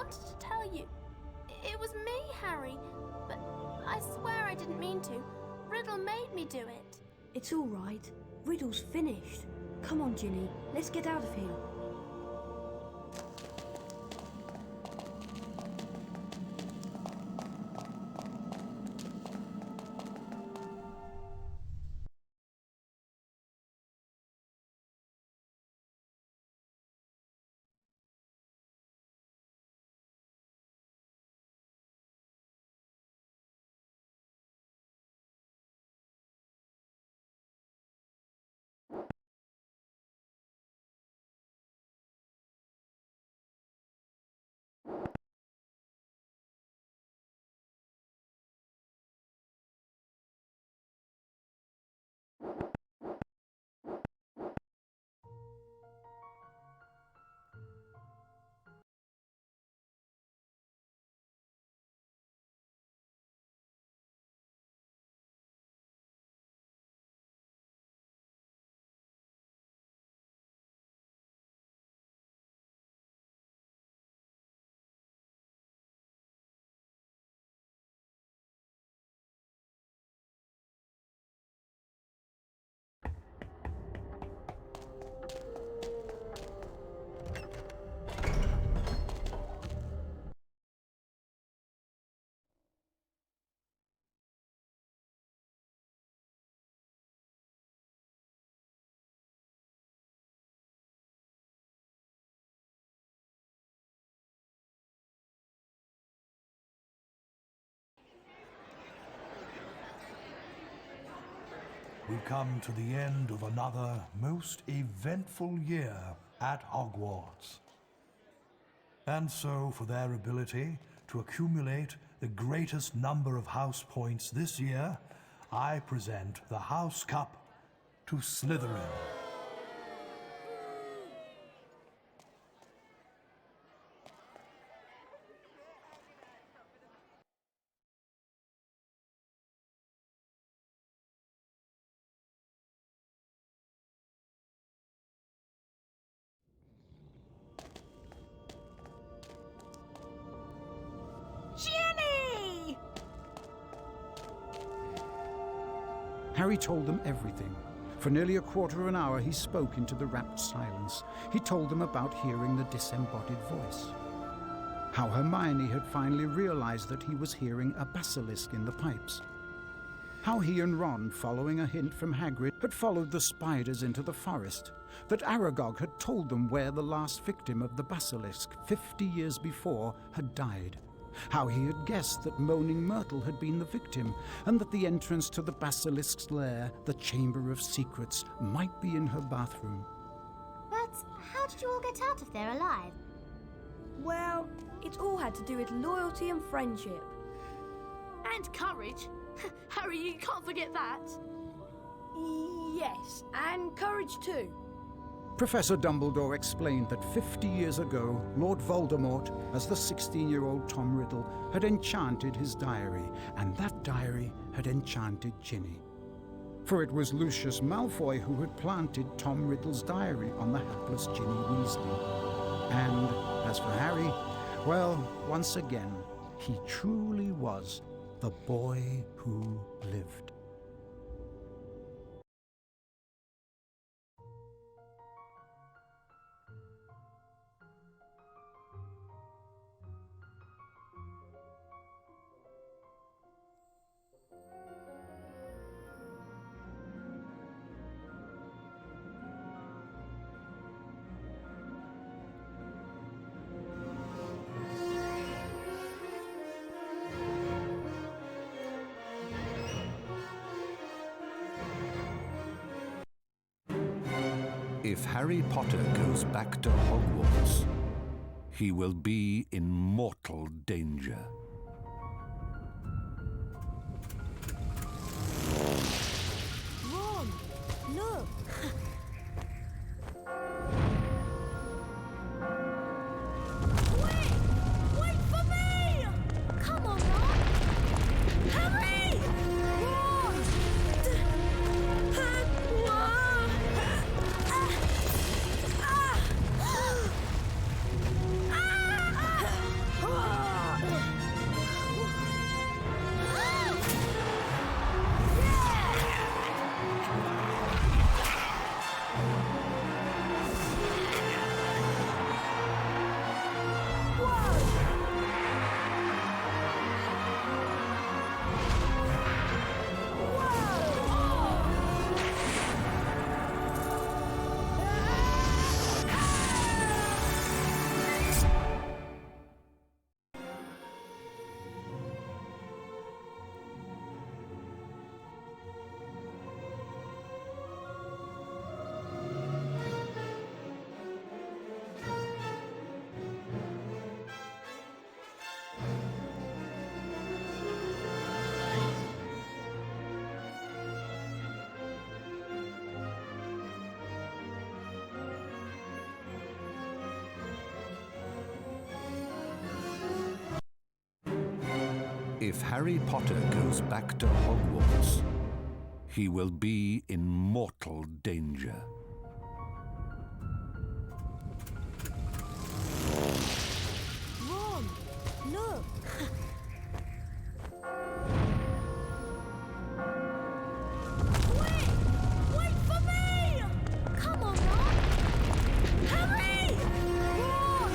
wanted to tell you. It was me, Harry. But I swear I didn't mean to. Riddle made me do it. It's all right. Riddle's finished. Come on, Ginny. Let's get out of here. We come to the end of another most eventful year at Hogwarts. And so, for their ability to accumulate the greatest number of house points this year, I present the House Cup to Slytherin. Ginny! Harry told them everything. For nearly a quarter of an hour he spoke into the rapt silence. He told them about hearing the disembodied voice. How Hermione had finally realized that he was hearing a basilisk in the pipes. How he and Ron, following a hint from Hagrid, had followed the spiders into the forest. That Aragog had told them where the last victim of the basilisk, 50 years before, had died. How he had guessed that Moaning Myrtle had been the victim, and that the entrance to the basilisk's lair, the Chamber of Secrets, might be in her bathroom. But how did you all get out of there alive? Well, it all had to do with loyalty and friendship. And courage. Harry, you can't forget that. Yes, and courage too. Professor Dumbledore explained that 50 years ago, Lord Voldemort, as the 16-year-old Tom Riddle, had enchanted his diary, and that diary had enchanted Ginny. For it was Lucius Malfoy who had planted Tom Riddle's diary on the hapless Ginny Weasley. And as for Harry, well, once again, he truly was the boy who lived. If Harry Potter goes back to Hogwarts, he will be in mortal danger. Ron, look. Wait for me! Come on, Ron. Harry! Ron! If Harry Potter goes back to Hogwarts, he will be in mortal danger. Ron, look! Wait for me! Come on, Ron! Harry! Ron!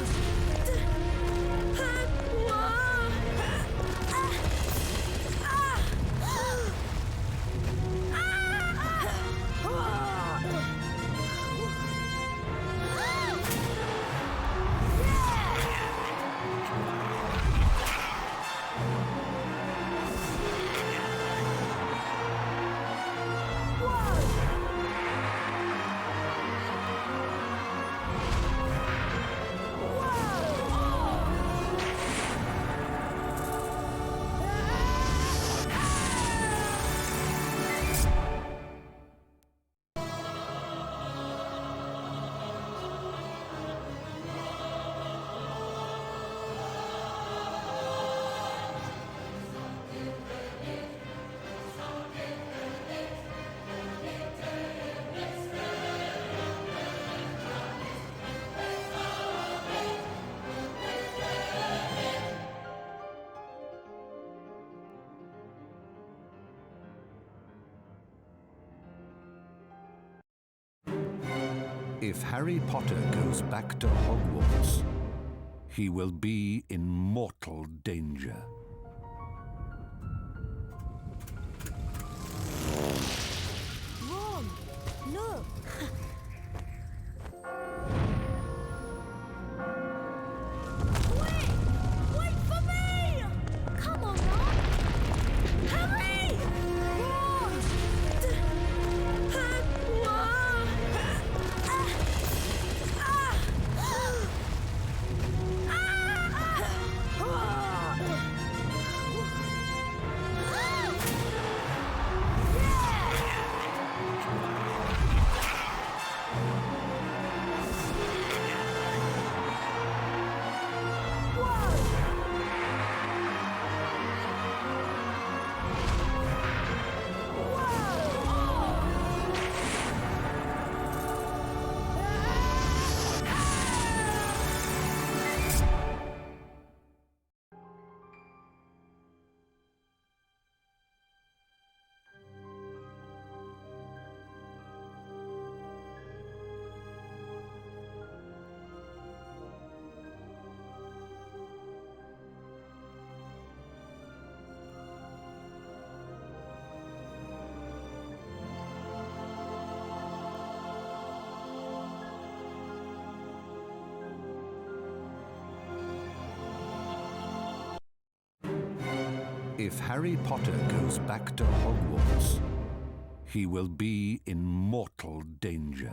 If Harry Potter goes back to Hogwarts, he will be in mortal danger. Ron, look! Wait for me! Come on, Ron! Harry! Ron! If Harry Potter goes back to Hogwarts, he will be in mortal danger.